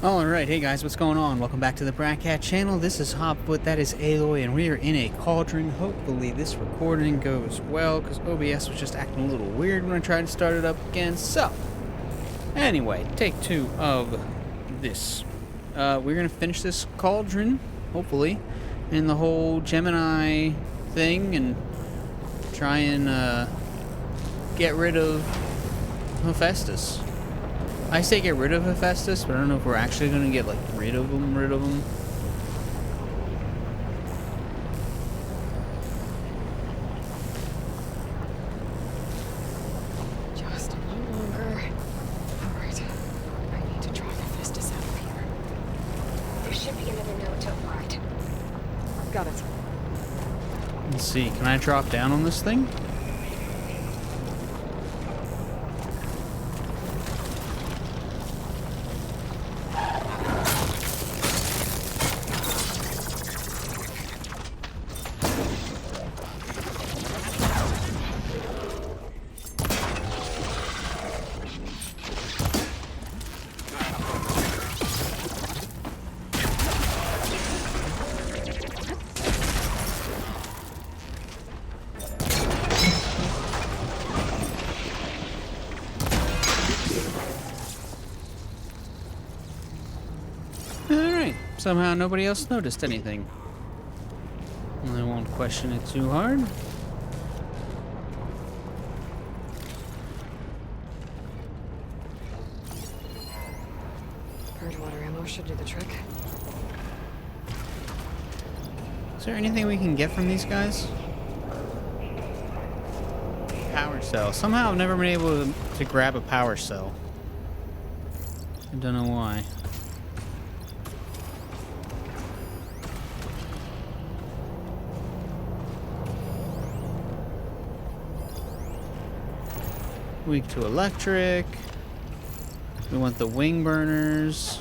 Alright, hey guys, what's going on? Welcome back to the Bratcat channel. This is Hopwood, that is Aloy, and we are in a cauldron. Hopefully this recording goes well, because OBS was just acting a little weird when I tried to start it up again. So, anyway, take 2 of this. We're going to finish this cauldron, hopefully, and the whole Gemini thing, and try and get rid of Hephaestus. I say get rid of Hephaestus, but I don't know if we're actually going to get, like, rid of him. Just a little longer. Alright. I need to draw Hephaestus out of here. There should be another node to the right. Got it. Let's see, can I drop down on this thing? Alright, somehow nobody else noticed anything. I won't question it too hard. Purge water ammo should do the trick. Is there anything we can get from these guys? Power cell. Somehow I've never been able to grab a power cell. I don't know why. Weak to electric. We want the wing burners.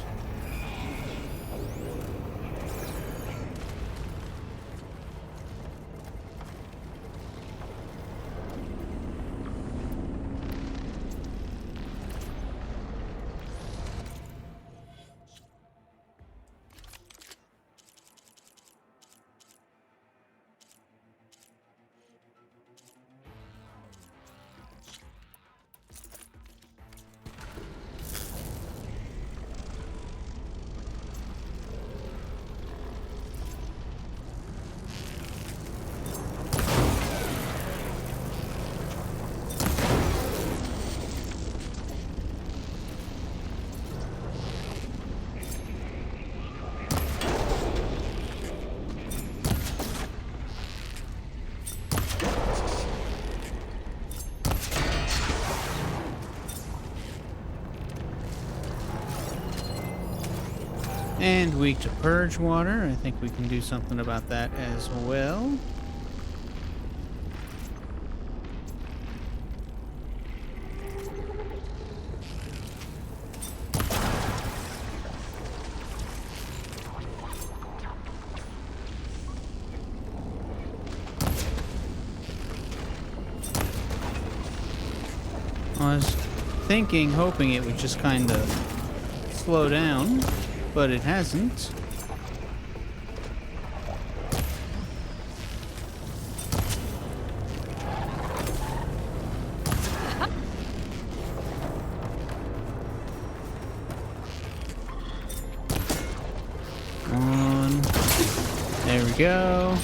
And weak to purge water. I think we can do something about that as well. I was thinking, hoping it would just kind of slow down. But it hasn't. On. There we go.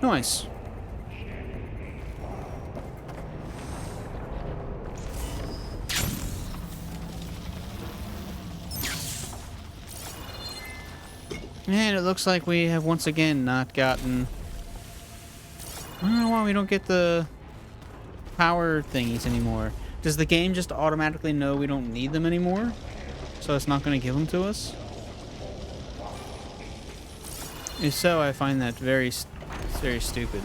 Nice. And it looks like we have once again not gotten... I don't know why we don't get the power thingies anymore. Does the game just automatically know we don't need them anymore? So it's not going to give them to us? If so, I find that very stupid.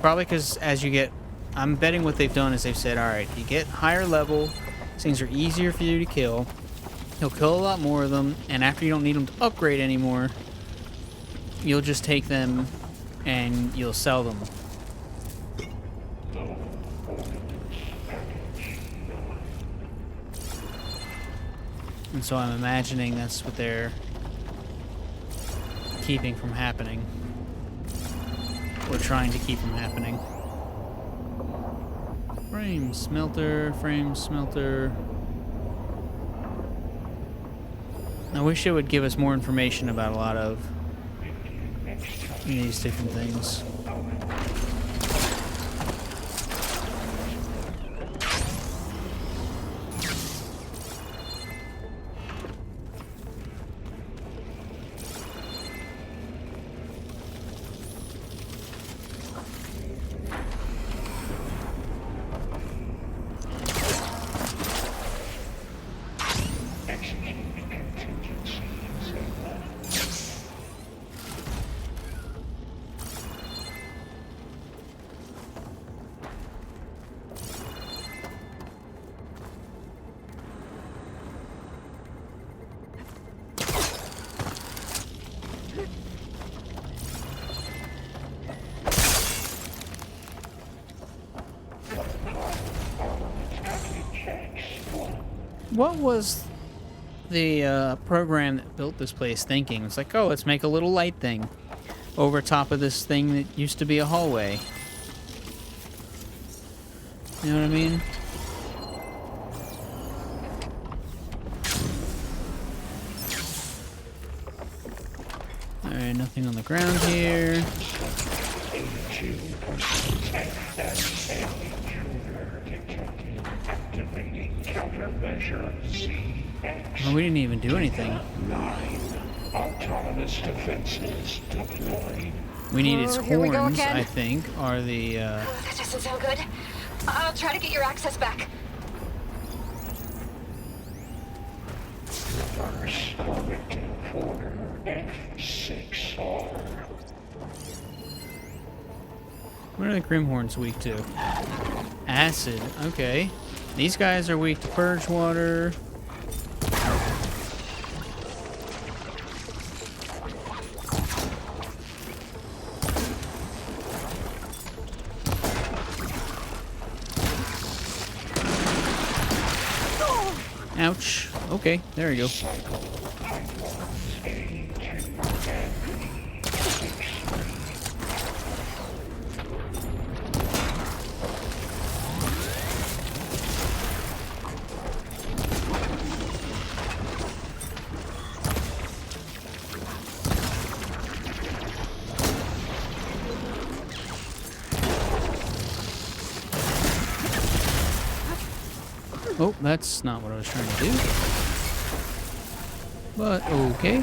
Probably because as you get... I'm betting what they've done is they've said, alright, you get higher level, things are easier for you to kill. He'll kill a lot more of them, and after you don't need them to upgrade anymore, you'll just take them and you'll sell them And so I'm imagining that's what they're keeping from happening. Or trying to keep from happening. Frame smelter, frame smelter. I wish it would give us more information about a lot of these different things. What was the program that built this place thinking? It's like, oh, let's make a little light thing over top of this thing that used to be a hallway. You know what I mean? Alright, nothing on the ground here. Oh, we didn't even do anything. 9 autonomous defenses deployed. We need its Here we go horns, again. I think, are the, That doesn't sound good. I'll try to get your access back. Reverse orbit for F6R. what are the Grimhorns weak to? Acid, okay. These guys are weak to purge water. Ouch. Okay, there we go. Oh, that's not what I was trying to do. But, okay.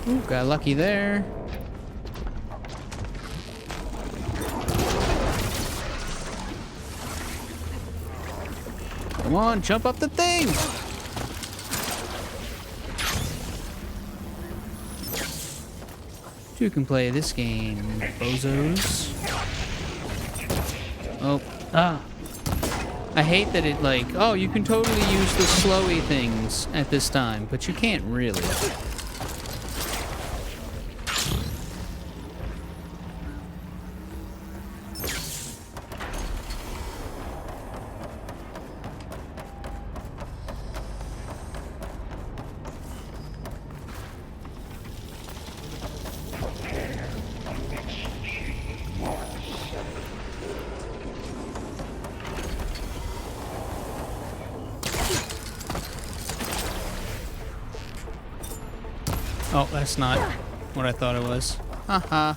Ooh, got lucky there. Come on, jump up the thing! You can play this game, bozos. Oh, I hate that it like, oh, you can totally use the slowy things at this time, but you can't really. Oh, that's not what I thought it was. Haha.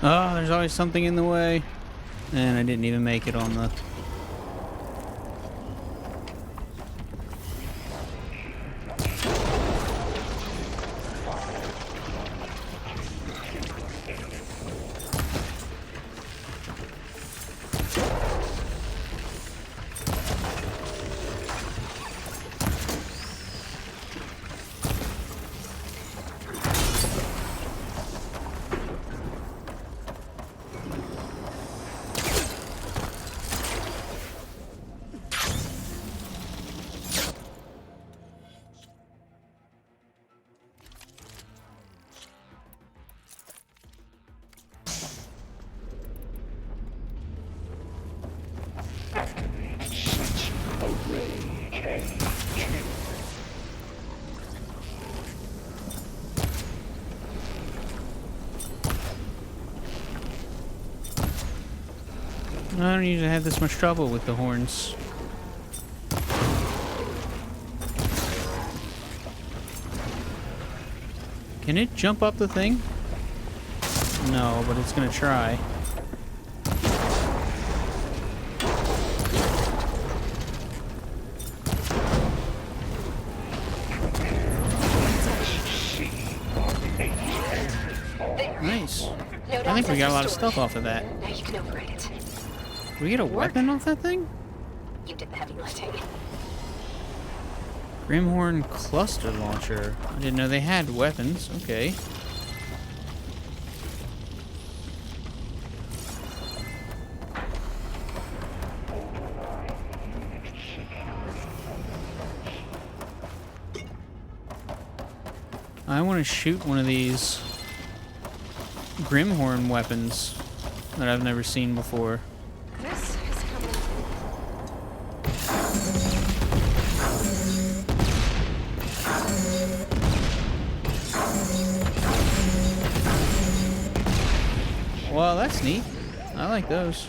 Oh, there's always something in the way. And I didn't even make it on the... Activate sense array K2. I don't usually have this much trouble with the horns. Can it jump up the thing? No, but it's gonna try. Nice. I think we got a lot of stuff off of that. Now you can override it. Did we get a weapon off that thing? You did the heavy lifting. Grimhorn cluster launcher. I didn't know they had weapons. Okay. I want to shoot one of these Grimhorn weapons that I've never seen before. This is coming. Well, that's neat. I like those.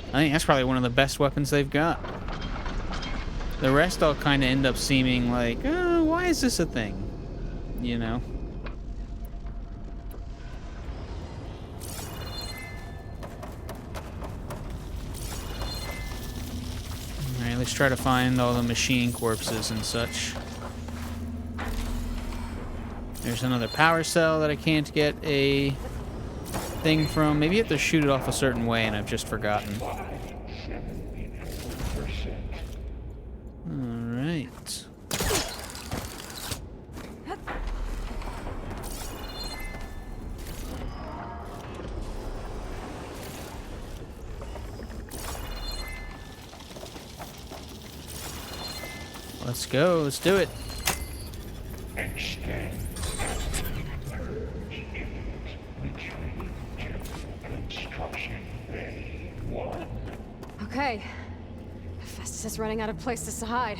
I think that's probably one of the best weapons they've got. The rest all kind of end up seeming like, oh, why is this a thing? You know? Alright, let's try to find all the machine corpses and such. There's another power cell that I can't get a thing from. Maybe you have to shoot it off a certain way and I've just forgotten. Alright. Let's go. Let's do it. Extend. Retrieve to construction bay 1. Okay. Festus is running out of places to hide.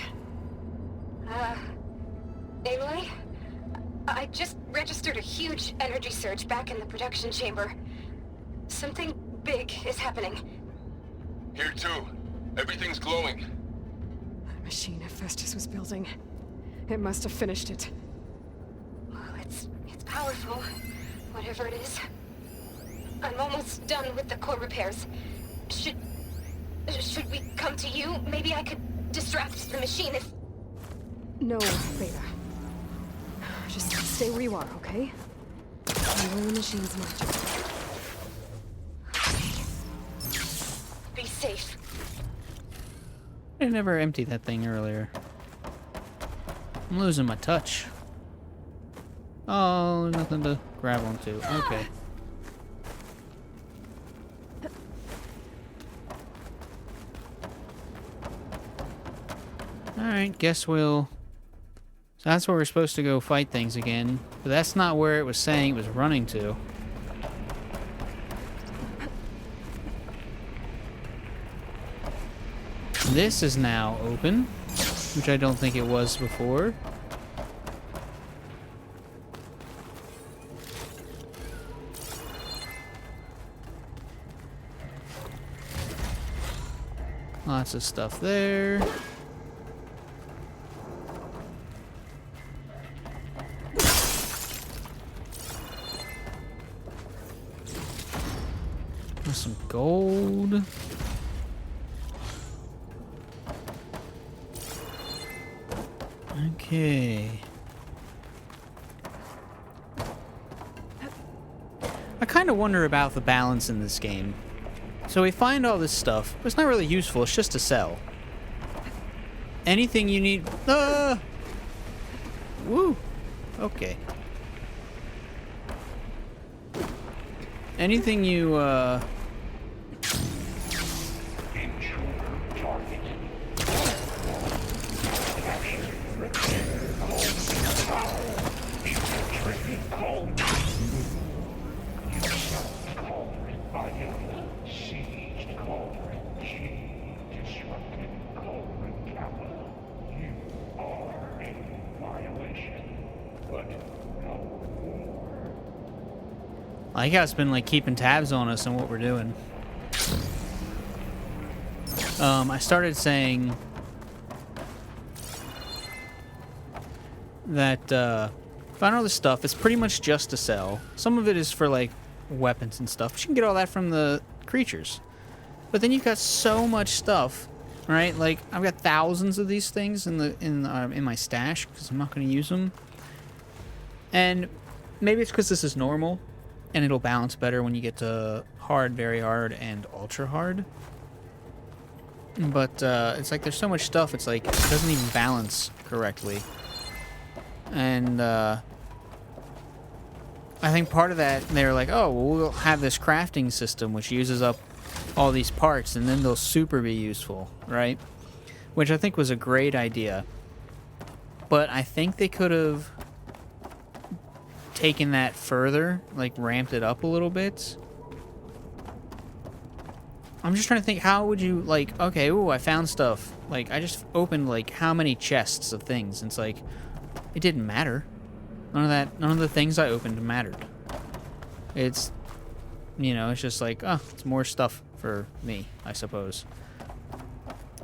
Aloy? I just registered a huge energy surge back in the production chamber. Something big is happening. Here too. Everything's glowing. The machine Festus was building. It must have finished it. Well, it's powerful, whatever it is. I'm almost done with the core repairs. Should we come to you? Maybe I could distract the machine if... No, Beta. Just stay where you are, okay? Handling the machine's my job. Be safe. I never emptied that thing earlier. I'm losing my touch. Oh, nothing to grab onto. Okay. Alright, guess we'll... So that's where we're supposed to go fight things again. But that's not where it was saying it was running to. This is now open, which I don't think it was before. Lots of stuff there. There's some gold. Okay. I kind of wonder about the balance in this game. So we find all this stuff, but it's not really useful, it's just to sell. Anything you need... Woo! Okay. Anything you, I like how it's been like keeping tabs on us and what we're doing. I started saying that find all this stuff. It's pretty much just to sell. Some of it is for like weapons and stuff. But you can get all that from the creatures. But then you've got so much stuff, right? Like I've got thousands of these things in my stash because I'm not going to use them. And maybe it's because this is normal, and it'll balance better when you get to hard, very hard, and ultra hard. But it's like there's so much stuff. It's like it doesn't even balance correctly. And I think part of that, they're like, oh, well, we'll have this crafting system which uses up all these parts, and then they'll super be useful, right? Which I think was a great idea. But I think they could have taken that further, like ramped it up a little bit. I'm just trying to think, how would you, like, okay, ooh, I found stuff. Like, I just opened, like, how many chests of things? And it's like, it didn't matter. None of the things I opened mattered. It's, you know, it's just like, oh, it's more stuff for me, I suppose.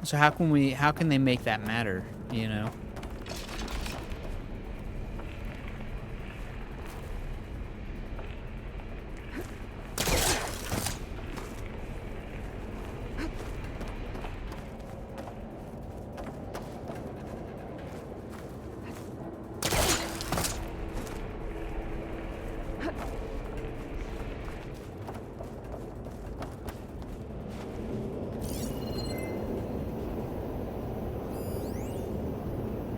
So how can they make that matter, you know?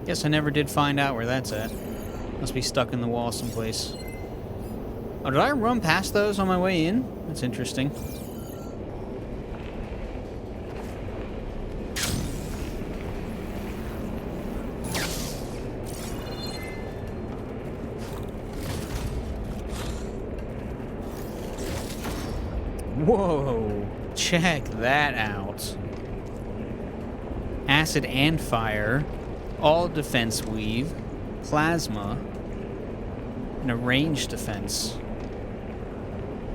Guess I never did find out where that's at. Must be stuck in the wall someplace. Oh, did I run past those on my way in? That's interesting. Whoa! Check that out. Acid and fire. All defense weave, plasma, and a ranged defense.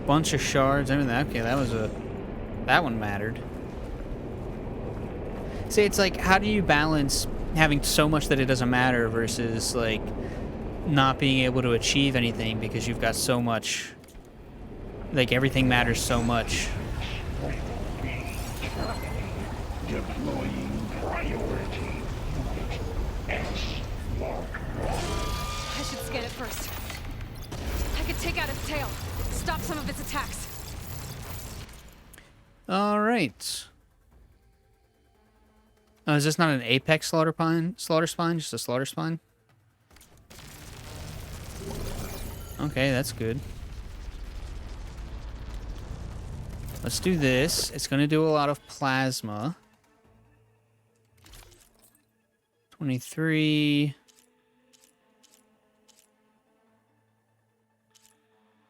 Bunch of shards, everything. Okay, that one mattered. See, it's like, how do you balance having so much that it doesn't matter versus like not being able to achieve anything because you've got so much, like everything matters so much. Deploying priority. I should scan it first. I could take out its tail, stop some of its attacks. All right. Oh, is this not an apex slaughter spine? Just a slaughter spine? Okay, that's good. Let's do this. It's going to do a lot of plasma. 23.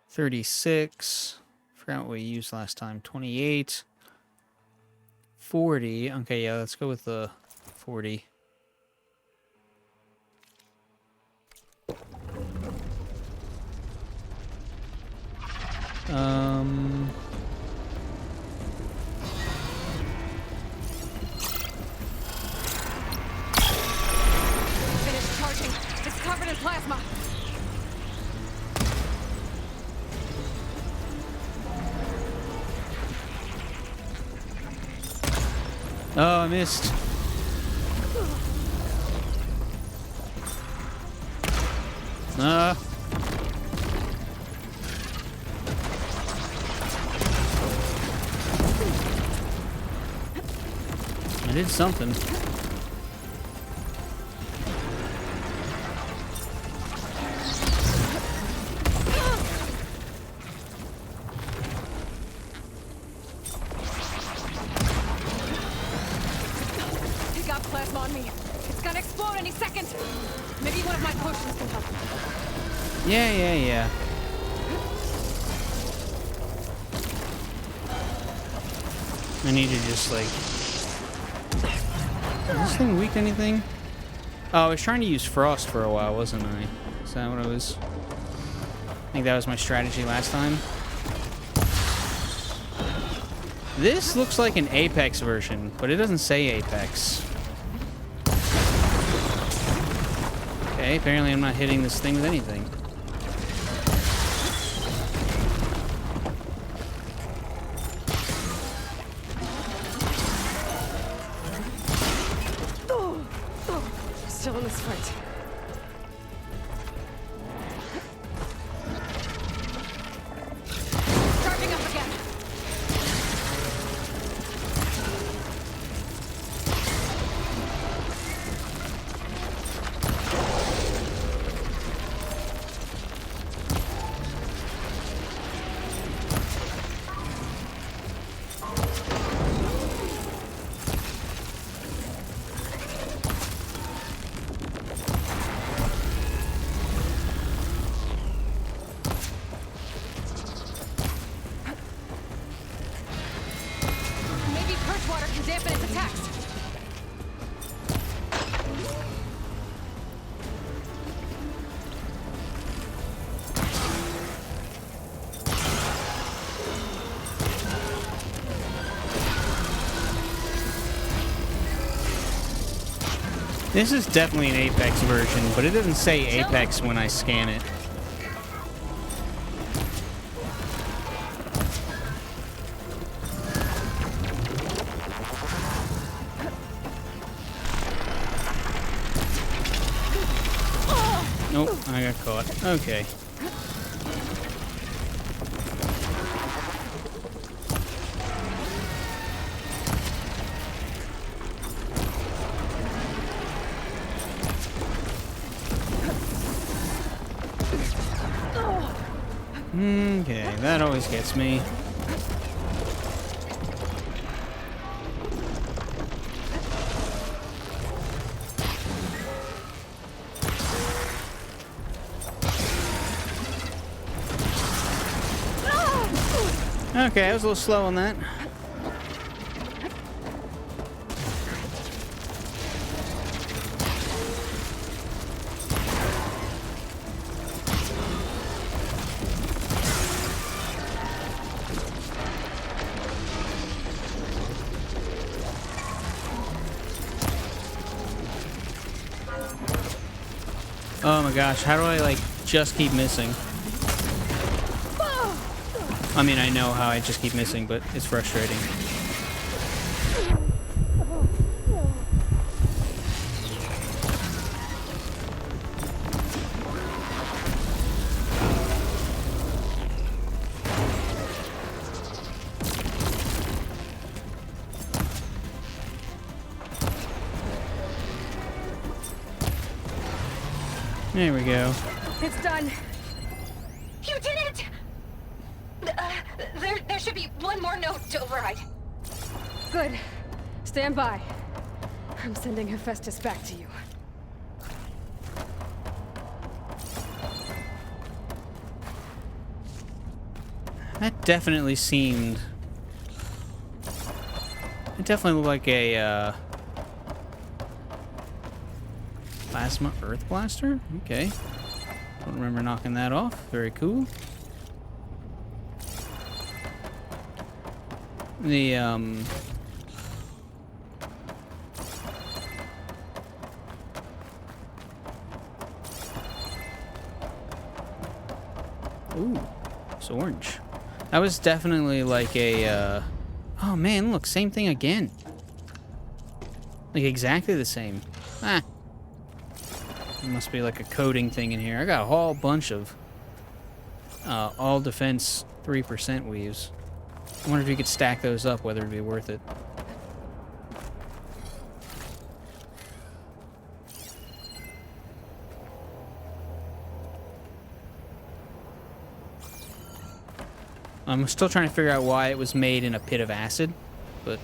36. Forgot what we used last time. 28. 40. Okay, yeah, let's go with the 40. Finish charging. It's covered in plasma. Oh, I missed. I did something. He got plasma on me. It's gonna explode any second. Maybe one of my potions can help. Yeah. I need to just like... Is this thing weak to anything? Oh, I was trying to use frost for a while, wasn't I? Is that what I was... think that was my strategy last time. This looks like an Apex version, but it doesn't say Apex. Okay, apparently I'm not hitting this thing with anything. Still in this fight. Charging up again. Maybe perch water can dampen its attacks. This is definitely an Apex version, but it doesn't say Apex when I scan it. Nope, I got caught. Okay. Okay, that always gets me. Okay, I was a little slow on that. Oh my gosh, how do I, like, just keep missing? I mean, I know how I just keep missing, but it's frustrating. There we go. It's done. You did it! There should be one more note to override. Good. Stand by. I'm sending Hephaestus back to you. That definitely seemed... It definitely looked like a, Plasma Earth Blaster? Okay. Don't remember knocking that off. Very cool. The, Ooh, it's orange. That was definitely like a, Oh man, look, same thing again. Like exactly the same. Ah. It must be like a coding thing in here. I got a whole bunch of all defense 3% weaves. I wonder if you could stack those up, whether it'd be worth it. I'm still trying to figure out why it was made in a pit of acid, but...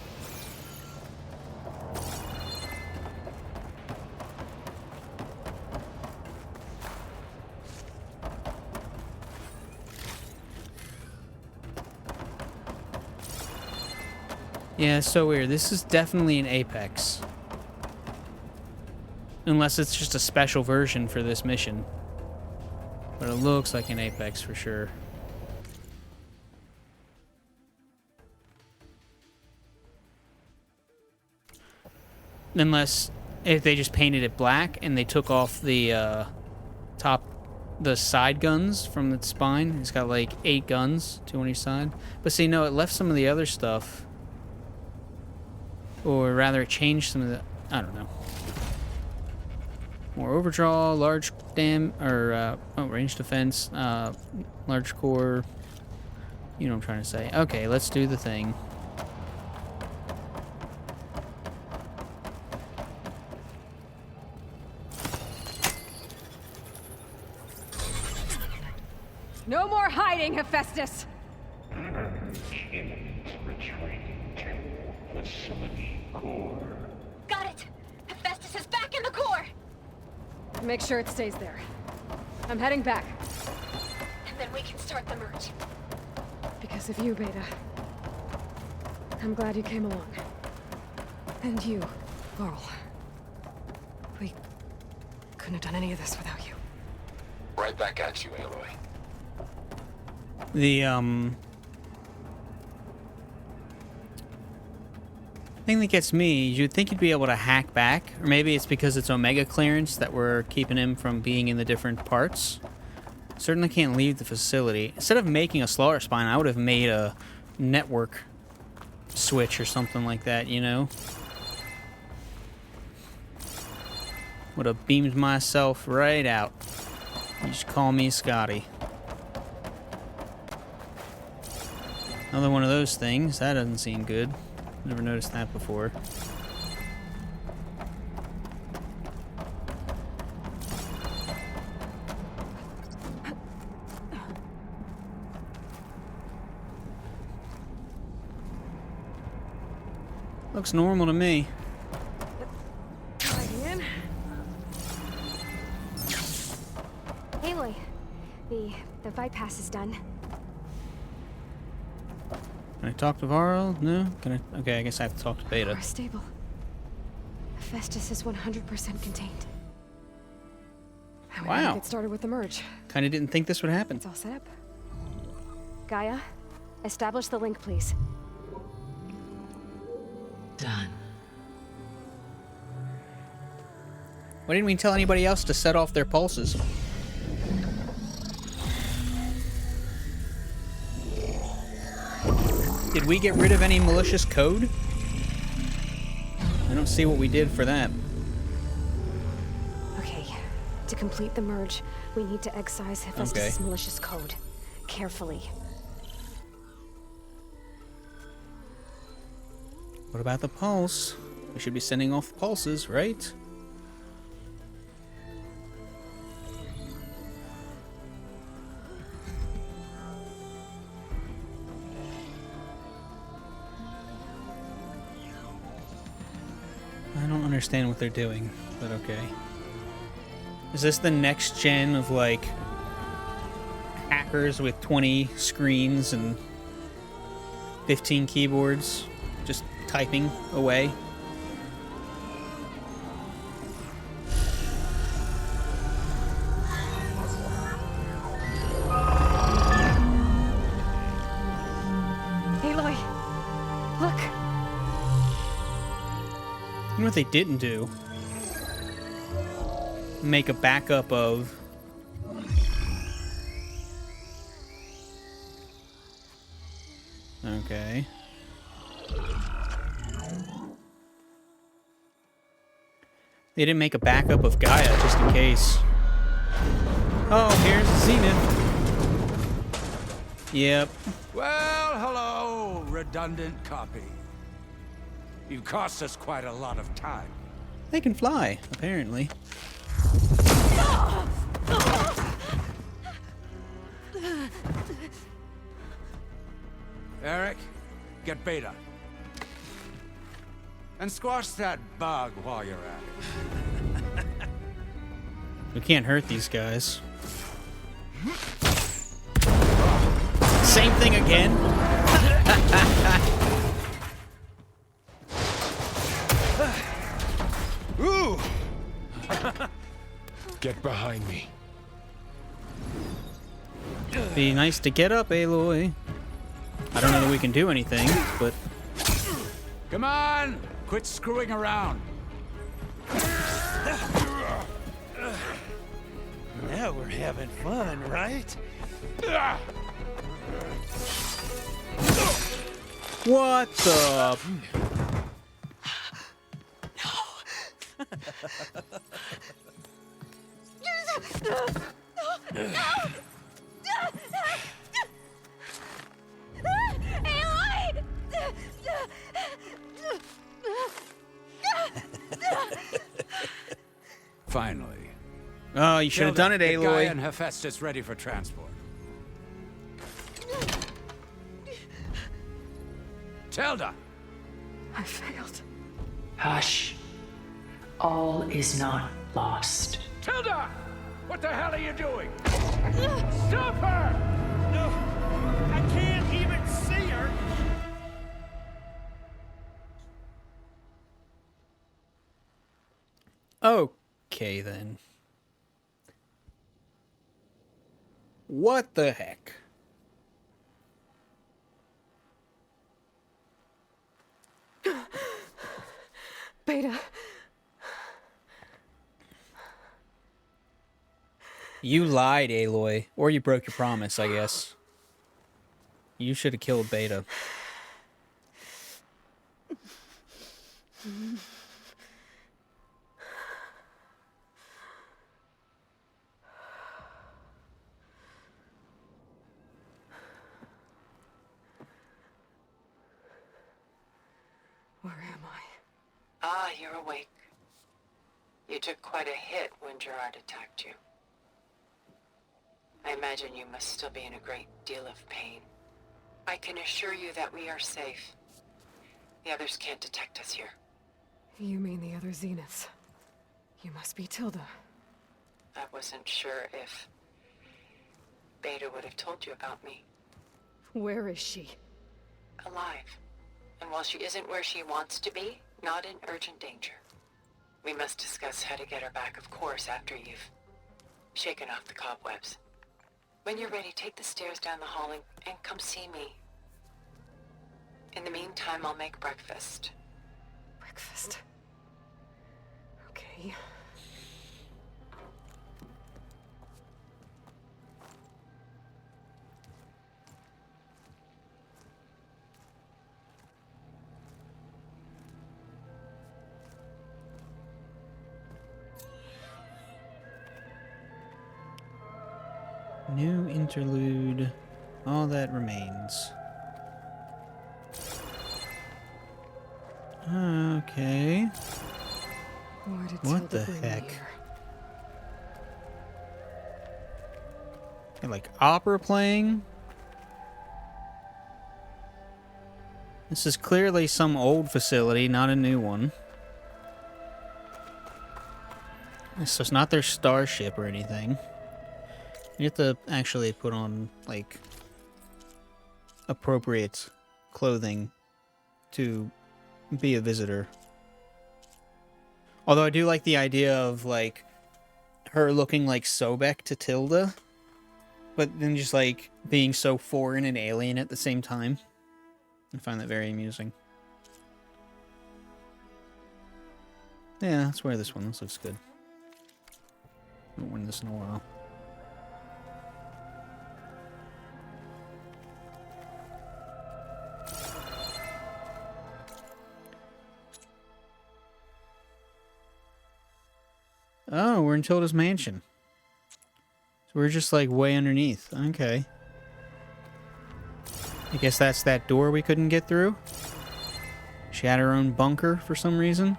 Yeah, it's so weird. This is definitely an Apex. Unless it's just a special version for this mission. But it looks like an apex for sure. Unless if they just painted it black and they took off the the side guns from the spine. It's got like 8 guns, 2 on each side. But see, no, it left some of the other stuff. Or rather, it changed some of the... I don't know. More overdraw, large range defense, large core. You know what I'm trying to say. Okay, let's do the thing. No more hiding, Hephaestus! Humans retreating to facility core. Got it! Hephaestus is back in the core! Make sure it stays there. I'm heading back. And then we can start the merge. Because of you, Beta. I'm glad you came along. And you, Laurel. We couldn't have done any of this without you. Right back at you, Aloy. The thing that gets me, you'd think you'd be able to hack back, or maybe it's because it's Omega clearance that we're keeping him from being in the different parts. Certainly can't leave the facility. Instead of making a slaughter spine, I would have made a network switch or something like that, you know? Would have beamed myself right out. You just call me Scotty. Another one of those things. That doesn't seem good. Never noticed that before. Looks normal to me. Aloy, the bypass is done. Can I talk to Varl? No? Can I? Okay, I guess I have to talk to Beta. We're stable. Hephaestus is 100% contained. And we Wow. gotta get started with the merge. Kinda didn't think this would happen. It's all set up. Gaia, establish the link, please. Done. Why didn't we tell anybody else to set off their pulses? Did we get rid of any malicious code? I don't see what we did for that. Okay, to complete the merge, we need to excise Hephaestus' malicious code. Carefully. What about the pulse? We should be sending off pulses, right? I don't understand what they're doing, but okay. Is this the next gen of, like, hackers with 20 screens and 15 keyboards just typing away? Aloy, look. You know what they didn't do? Make a backup of... Okay. They didn't make a backup of Gaia, just in case. Oh, here's Zenith. Yep. Well, hello, redundant copy. You've cost us quite a lot of time. They can fly, apparently. Eric, get Beta. And squash that bug while you're at it. We can't hurt these guys. Same thing again? Get behind me. Be nice to get up, Aloy. I don't know that we can do anything, but... Come on! Quit screwing around. Now we're having fun, right? What the... Aloy! Finally. Oh, you should have done it, Get Gaia Aloy. and Hephaestus ready for transport. Tilda! I failed. Hush. All is not lost. Tilda! What the hell are you doing? Stop her! No, I can't even see her. Okay, then. What the heck? Beta. You lied, Aloy. Or you broke your promise, I guess. You should have killed Beta. Where am I? Ah, you're awake. You took quite a hit when Gerard attacked you. I imagine you must still be in a great deal of pain. I can assure you that we are safe. The others can't detect us here. You mean the other Zeniths? You must be Tilda. I wasn't sure if Beta would have told you about me. Where is she? Alive. And while she isn't where she wants to be, not in urgent danger. We must discuss how to get her back, of course, after you've shaken off the cobwebs. When you're ready, take the stairs down the hall and come see me. In the meantime, I'll make breakfast. Breakfast. Okay. New interlude. All that remains. Okay. Why did What Tilda the bring me heck? here? Got, like, opera playing. This is clearly some old facility, not a new one. So it's not their starship or anything. You have to actually put on, like, appropriate clothing to be a visitor. Although I do like the idea of, like, her looking like Sobek to Tilda, but then just, like, being so foreign and alien at the same time. I find that very amusing. Yeah, let's wear this one. This looks good. I haven't worn this in a while. Oh, we're in Tilda's mansion. So we're just, like, way underneath. Okay. I guess that's that door we couldn't get through. She had her own bunker for some reason.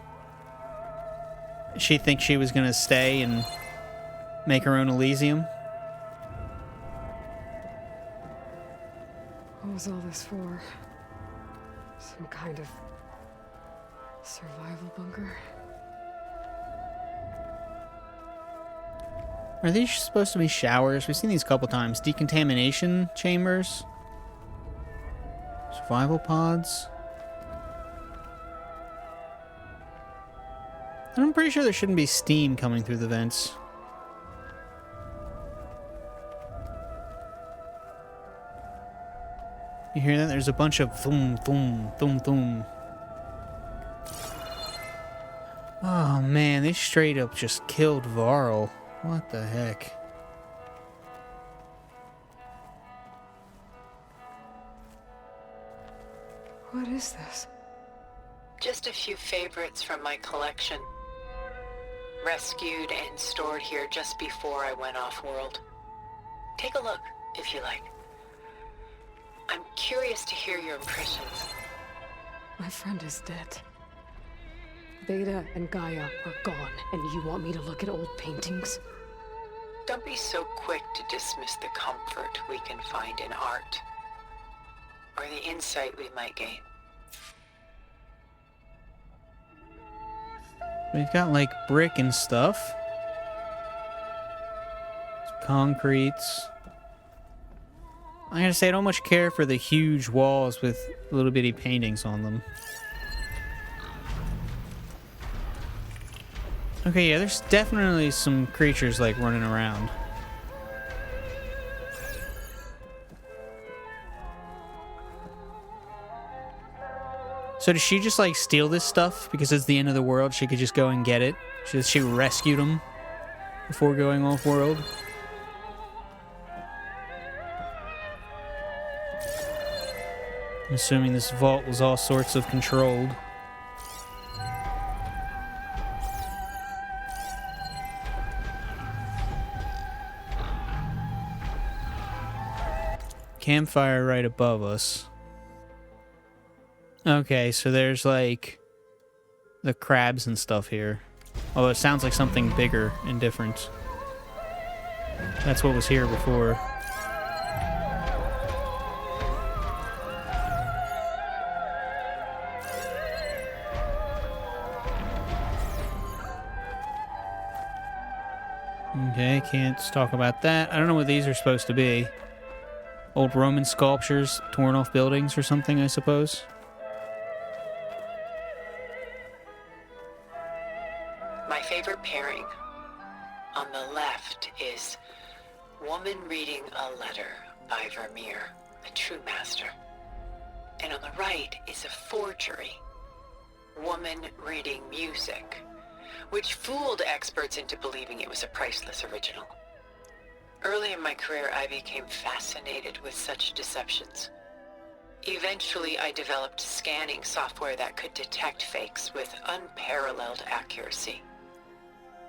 She thinks she was going to stay and make her own Elysium. What was all this for? Some kind of survival bunker? Are these supposed to be showers? We've seen these a couple times. Decontamination chambers. Survival pods. I'm pretty sure there shouldn't be steam coming through the vents. You hear that? There's a bunch of thum, thum, thum, thum. Oh man, they straight up just killed Varl. What the heck? What is this? Just a few favorites from my collection. Rescued and stored here just before I went off-world. Take a look, if you like. I'm curious to hear your impressions. My friend is dead. Beta and Gaia are gone, and you want me to look at old paintings? Don't be so quick to dismiss the comfort we can find in art, or the insight we might gain. We've got like brick and stuff. Concretes. I gotta say, I don't much care for the huge walls with little bitty paintings on them. Okay, yeah, there's definitely some creatures like running around. So does she just like steal this stuff because it's the end of the world? She could just go and get it. She rescued him before going off world. I'm assuming this vault was all sorts of controlled. Campfire right above us. Okay, so there's like the crabs and stuff here. Although it sounds like something bigger and different. That's what was here before. Okay, can't talk about that. I don't know what these are supposed to be. Old Roman sculptures, torn off buildings or something, I suppose. My favorite pairing on the left is Woman Reading a Letter by Vermeer, a true master. And on the right is a forgery, Woman Reading Music, which fooled experts into believing it was a priceless original. Early in my career, I became fascinated with such deceptions. Eventually, I developed scanning software that could detect fakes with unparalleled accuracy.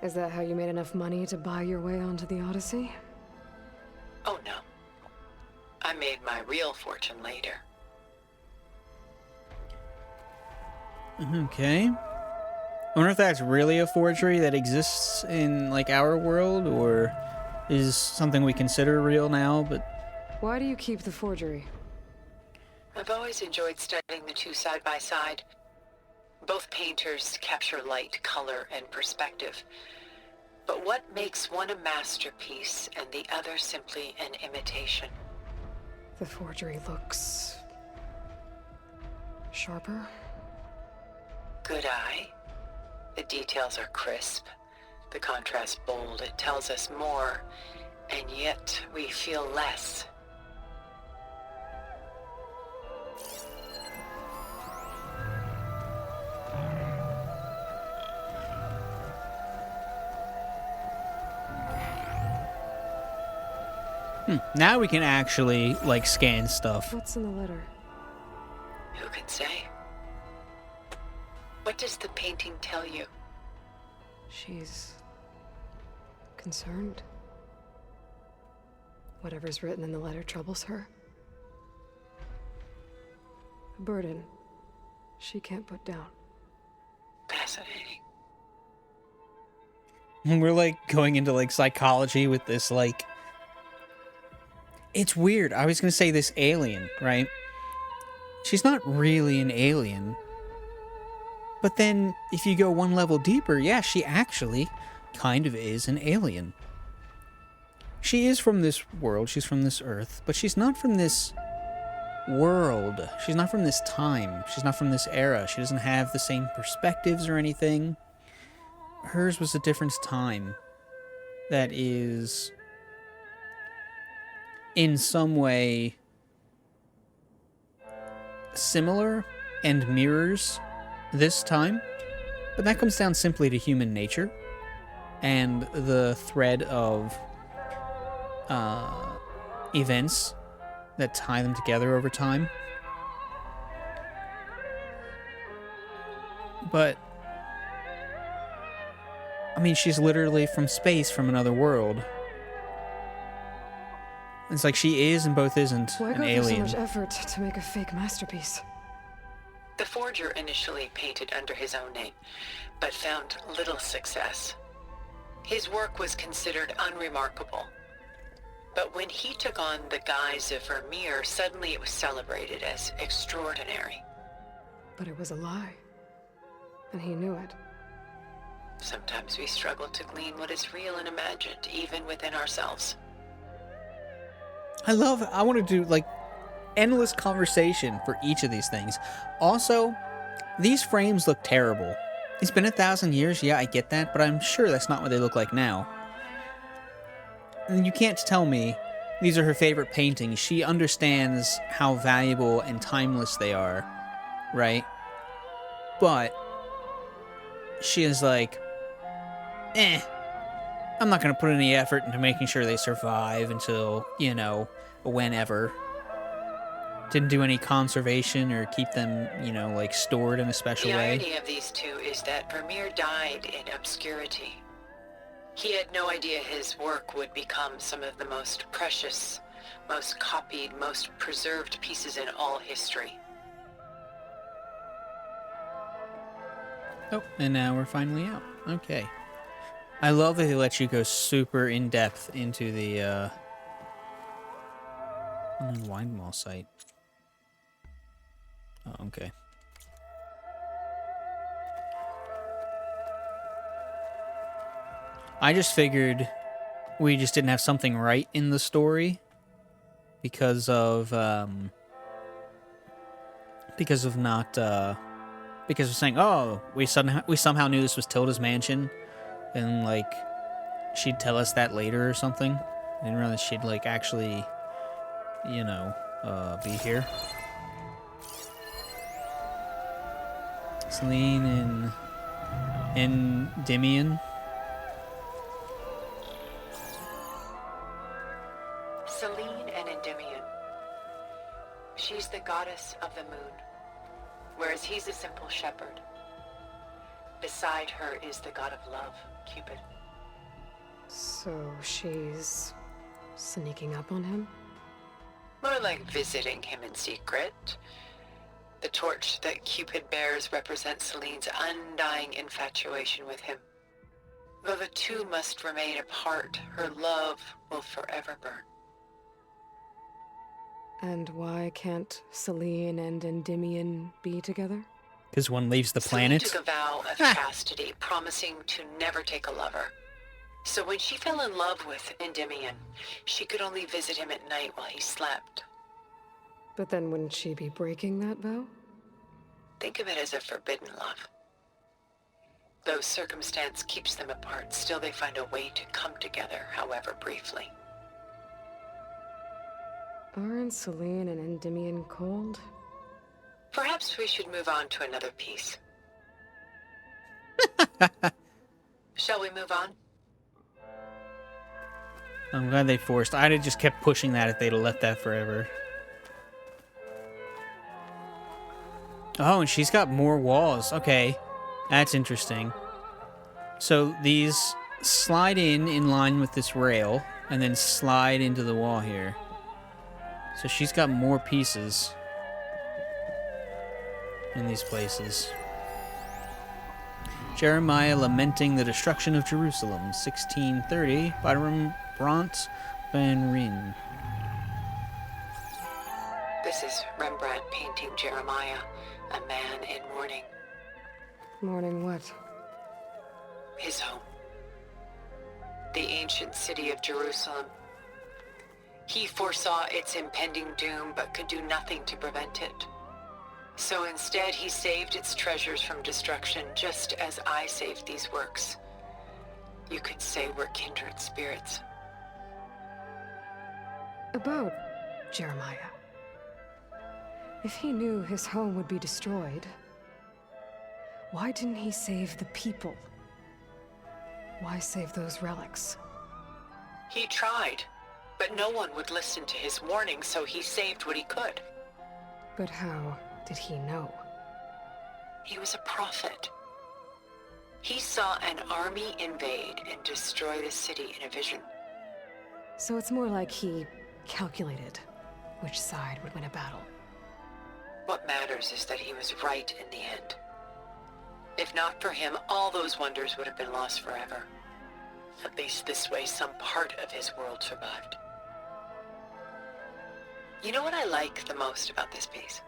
Is that how you made enough money to buy your way onto the Odyssey? Oh no. I made my real fortune later. Okay. I wonder if that's really a forgery that exists in, like, our world, or is something we consider real now, but... Why do you keep the forgery? I've always enjoyed studying the two side by side. Both painters capture light, color, and perspective. But what makes one a masterpiece and the other simply an imitation? The forgery looks... sharper? Good eye. The details are crisp. The contrast bold. It tells us more, and yet we feel less. Now we can actually, like, scan stuff. What's in the letter? Who can say? What does the painting tell you? She's... concerned? Whatever's written in the letter troubles her. A burden she can't put down. Fascinating. We're, like, going into, like, psychology with this, like... It's weird. I was gonna say this alien, right? She's not really an alien. But then, if you go one level deeper, yeah, she actually kind of is an alien. She is from this world, she's from this Earth, but she's not from this world. She's not from this time. She's not from this era. She doesn't have the same perspectives or anything. Hers was a different time that is, in some way, similar and mirrors this time, but that comes down simply to human nature and the thread of events that tie them together over time. But I mean, she's literally from space, from another world. It's like she is and both isn't Why an go through so alien. much effort to make a fake masterpiece? The forger initially painted under his own name, but found little success. His work was considered unremarkable. But when he took on the guise of Vermeer, suddenly it was celebrated as extraordinary. But it was a lie. And he knew it. Sometimes we struggle to glean what is real and imagined, even within ourselves. I want to do, like, endless conversation for each of these things. Also, these frames look terrible. It's been 1,000 years, yeah, I get that, but I'm sure that's not what they look like now. And you can't tell me these are her favorite paintings. She understands how valuable and timeless they are, right? But she is like, I'm not going to put any effort into making sure they survive until, you know, whenever. Didn't do any conservation or keep them, you know, like stored in a special The way. irony of these two is that Vermeer died in obscurity. He had no idea his work would become some of the most precious, most copied, most preserved pieces in all history. Oh, and now we're finally out. Okay. I love that they let you go super in-depth into the, wine mall site. Oh, okay. I just figured we just didn't have something right in the story because of saying, oh, we somehow knew this was Tilda's mansion, and like she'd tell us that later or something. I didn't realize she'd like actually, you know, be here. Celine and Endymion. Celine and Endymion. She's the goddess of the moon, whereas he's a simple shepherd. Beside her is the god of love, Cupid. So she's sneaking up on him? More like visiting him in secret. The torch that Cupid bears represents Celine's undying infatuation with him. Though the two must remain apart, her love will forever burn. And why can't Celine and Endymion be together? Because one leaves the Celine planet. took a vow of chastity, promising to never take a lover. So when she fell in love with Endymion, she could only visit him at night while he slept. But then wouldn't she be breaking that vow? Think of it as a forbidden love. Though circumstance keeps them apart, still they find a way to come together, however briefly. Aren't Celine and Endymion cold? Perhaps we should move on to another piece. Shall we move on? I'm glad they forced. I'd have just kept pushing that if they'd have left that forever. Oh, and she's got more walls. Okay, that's interesting. So these slide in line with this rail, and then slide into the wall here. So she's got more pieces in these places. Jeremiah lamenting the destruction of Jerusalem, 1630, by Rembrandt van Rijn. This is Rembrandt painting Jeremiah, a man in mourning. Mourning what? His home. The ancient city of Jerusalem. He foresaw its impending doom, but could do nothing to prevent it. So instead, he saved its treasures from destruction, just as I saved these works. You could say we're kindred spirits. About Jeremiah. If he knew his home would be destroyed, why didn't he save the people? Why save those relics? He tried, but no one would listen to his warning, so he saved what he could. But how did he know? He was a prophet. He saw an army invade and destroy the city in a vision. So it's more like he calculated which side would win a battle. What matters is that he was right in the end. If not for him, all those wonders would have been lost forever. At least this way, some part of his world survived. You know what I like the most about this piece?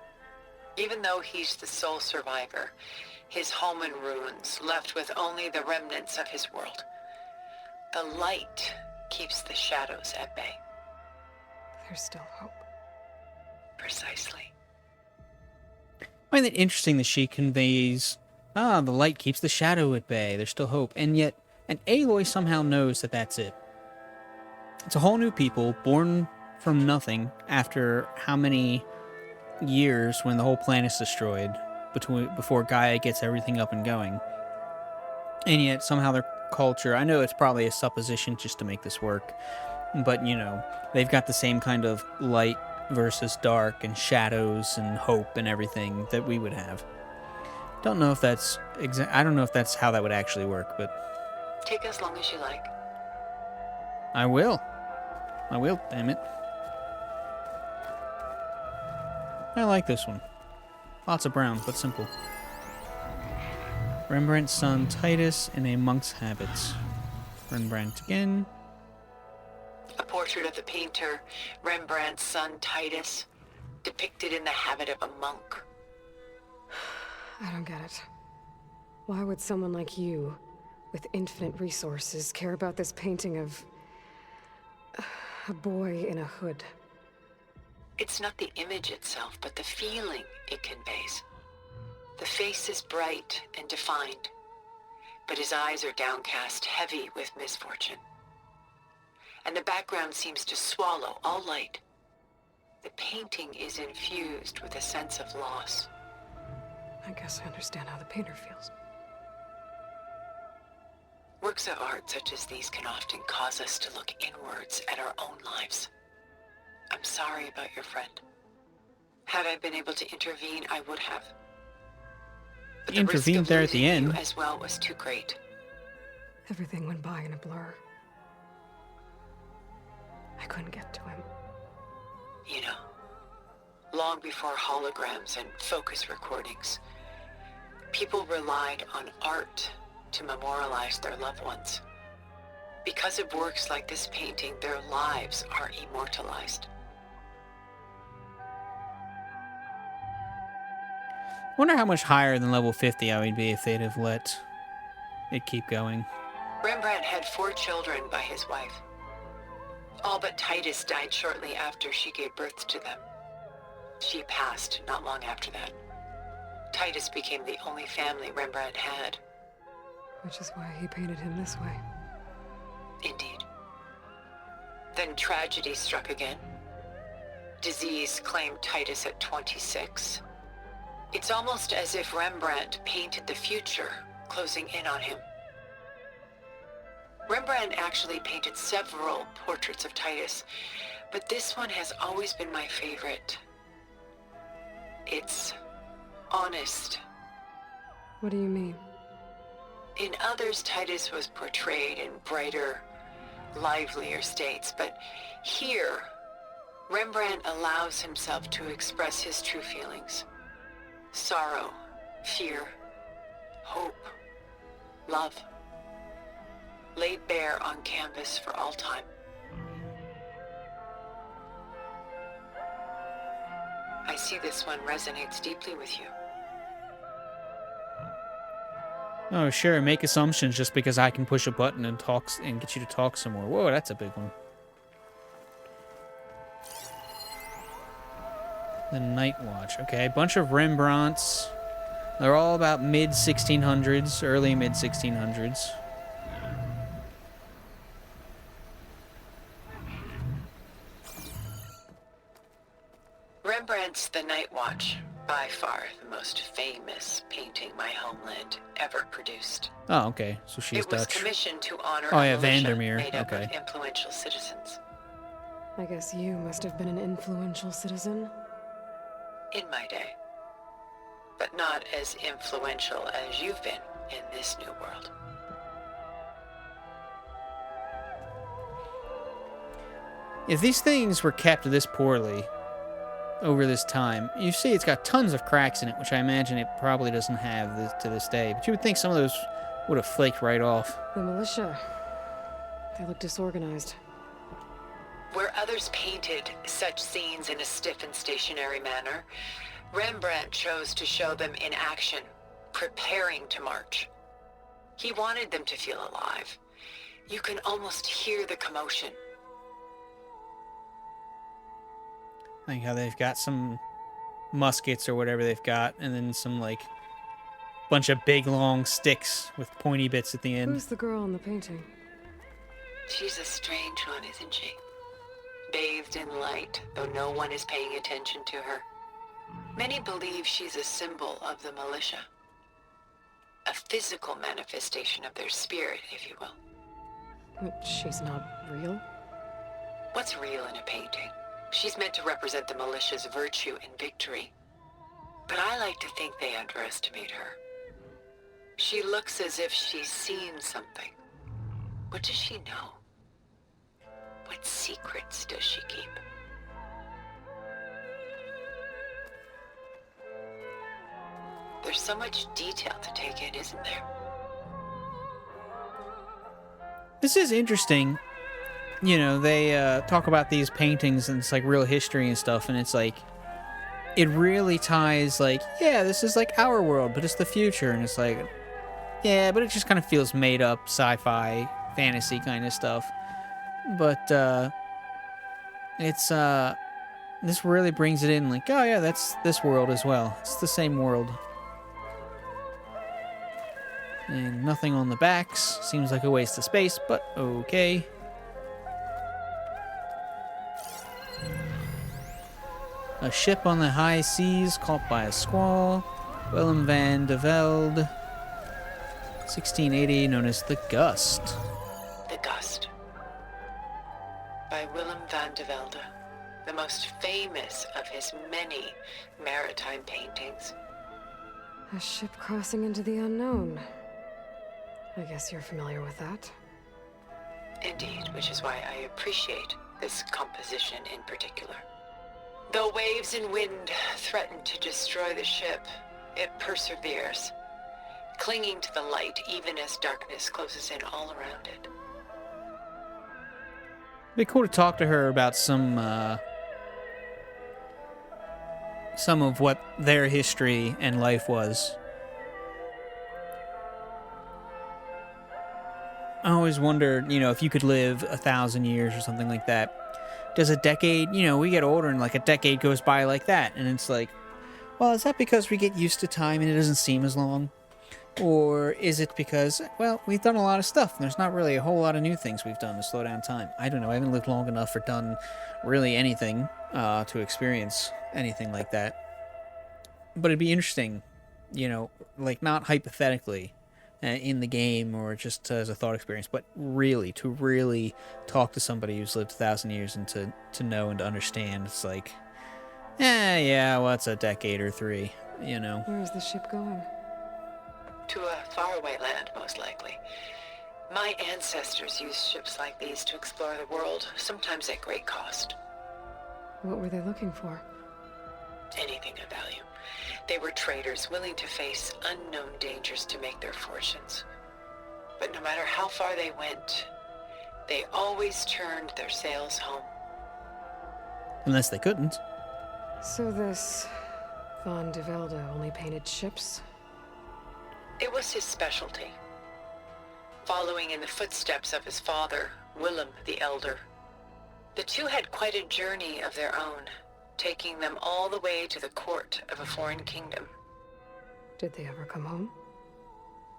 Even though he's the sole survivor, his home in ruins, left with only the remnants of his world. The light keeps the shadows at bay. There's still hope. Precisely. I find it interesting that she conveys, the light keeps the shadow at bay. There's still hope. And yet, Aloy somehow knows that that's it. It's a whole new people, born from nothing after how many years when the whole planet's destroyed, before Gaia gets everything up and going. And yet, somehow their culture, I know it's probably a supposition just to make this work, but, you know, they've got the same kind of light versus dark and shadows and hope and everything that we would have. Don't know if that's I don't know if that's how that would actually work, but Take as long as you like. I will, damn it. I like this one. Lots of brown, but simple. Rembrandt's son Titus in a monk's habits. Rembrandt again. A portrait of the painter, Rembrandt's son Titus, depicted in the habit of a monk. I don't get it. Why would someone like you, with infinite resources, care about this painting of a boy in a hood? It's not the image itself, but the feeling it conveys. The face is bright and defined, but his eyes are downcast, heavy with misfortune. And the background seems to swallow all light. The painting is infused with a sense of loss. I guess I understand how the painter feels. Works of art such as these can often cause us to look inwards at our own lives. I'm sorry about your friend. Had I been able to intervene, I would have. But the risk Intervened of there at the losing you end. as well was too great. Everything went by in a blur. I couldn't get to him. You know, long before holograms and focus recordings, people relied on art to memorialize their loved ones. Because of works like this painting, their lives are immortalized. Wonder how much higher than level 50 I would be if they'd have let it keep going. Rembrandt had 4 children by his wife. All but Titus died shortly after she gave birth to them. She passed not long after that. Titus became the only family Rembrandt had. Which is why he painted him this way. Indeed. Then tragedy struck again. Disease claimed Titus at 26. It's almost as if Rembrandt painted the future, closing in on him. Rembrandt actually painted several portraits of Titus, but this one has always been my favorite. It's honest. What do you mean? In others, Titus was portrayed in brighter, livelier states, but here, Rembrandt allows himself to express his true feelings. Sorrow, fear, hope, love, laid bare on canvas for all time. I see this one resonates deeply with you. Oh, sure, make assumptions just because I can push a button and talk and get you to talk some more. Whoa, that's a big one. The Night Watch. Okay, a bunch of Rembrandts. They're all about mid-1600s, early mid-1600s. Rembrandt It's the Night Watch, by far the most famous painting my homeland ever produced. Oh, okay. So she's It was Dutch. commissioned to honor Oh, a yeah, militia Vandermeer. made up Okay. of influential citizens. I guess you must have been an influential citizen. In my day. But not as influential as you've been in this new world. If these things were kept this poorly over this time, you see it's got tons of cracks in it, which I imagine it probably doesn't have to this day. But you would think some of those would have flaked right off. The militia. They look disorganized. Where others painted such scenes in a stiff and stationary manner, Rembrandt chose to show them in action, preparing to march. He wanted them to feel alive. You can almost hear the commotion. Like how they've got some muskets or whatever they've got, and then some, like, bunch of big, long sticks with pointy bits at the end. Who's the girl in the painting? She's a strange one, isn't she? Bathed in light, though no one is paying attention to her. Many believe she's a symbol of the militia. A physical manifestation of their spirit, if you will. But she's not real? What's real in a painting? She's meant to represent the militia's virtue and victory. But I like to think they underestimate her. She looks as if she's seen something. What does she know? What secrets does she keep? There's so much detail to take in, isn't there? This is interesting. You know, they talk about these paintings and it's like real history and stuff, and it's like, it really ties, like, yeah, this is like our world, but it's the future, and it's like, yeah, but it just kind of feels made up sci-fi, fantasy kind of stuff. But it's this really brings it in, like, oh yeah, that's this world as well. It's the same world. And nothing on the backs. Seems like a waste of space, but okay. A ship on the high seas caught by a squall. Willem van de Velde. 1680, known as the Gust. The Gust. By Willem van de Velde, the most famous of his many maritime paintings. A ship crossing into the unknown. I guess you're familiar with that. Indeed, which is why I appreciate this composition in particular. Though waves and wind threaten to destroy the ship, it perseveres, clinging to the light even as darkness closes in all around it. It'd be cool to talk to her about some of what their history and life was. I always wondered, you know, if you could live 1,000 years or something like that. Does a decade, you know, we get older and like a decade goes by like that, and it's like, well, is that because we get used to time and it doesn't seem as long? Or is it because, well, we've done a lot of stuff and there's not really a whole lot of new things we've done to slow down time? I don't know, I haven't lived long enough or done really anything to experience anything like that. But it'd be interesting, you know, like not hypothetically in the game or just as a thought experience, but really, to really talk to somebody who's lived 1,000 years and to know and to understand. It's like, yeah, well, it's a decade or 3, you know. Where is the ship going? To a faraway land, most likely. My ancestors used ships like these to explore the world, sometimes at great cost. What were they looking for? Anything of value. They were traders willing to face unknown dangers to make their fortunes. But no matter how far they went, they always turned their sails home. Unless they couldn't. So this Van de Velde only painted ships? It was his specialty. Following in the footsteps of his father, Willem the Elder. The two had quite a journey of their own, taking them all the way to the court of a foreign kingdom. Did they ever come home?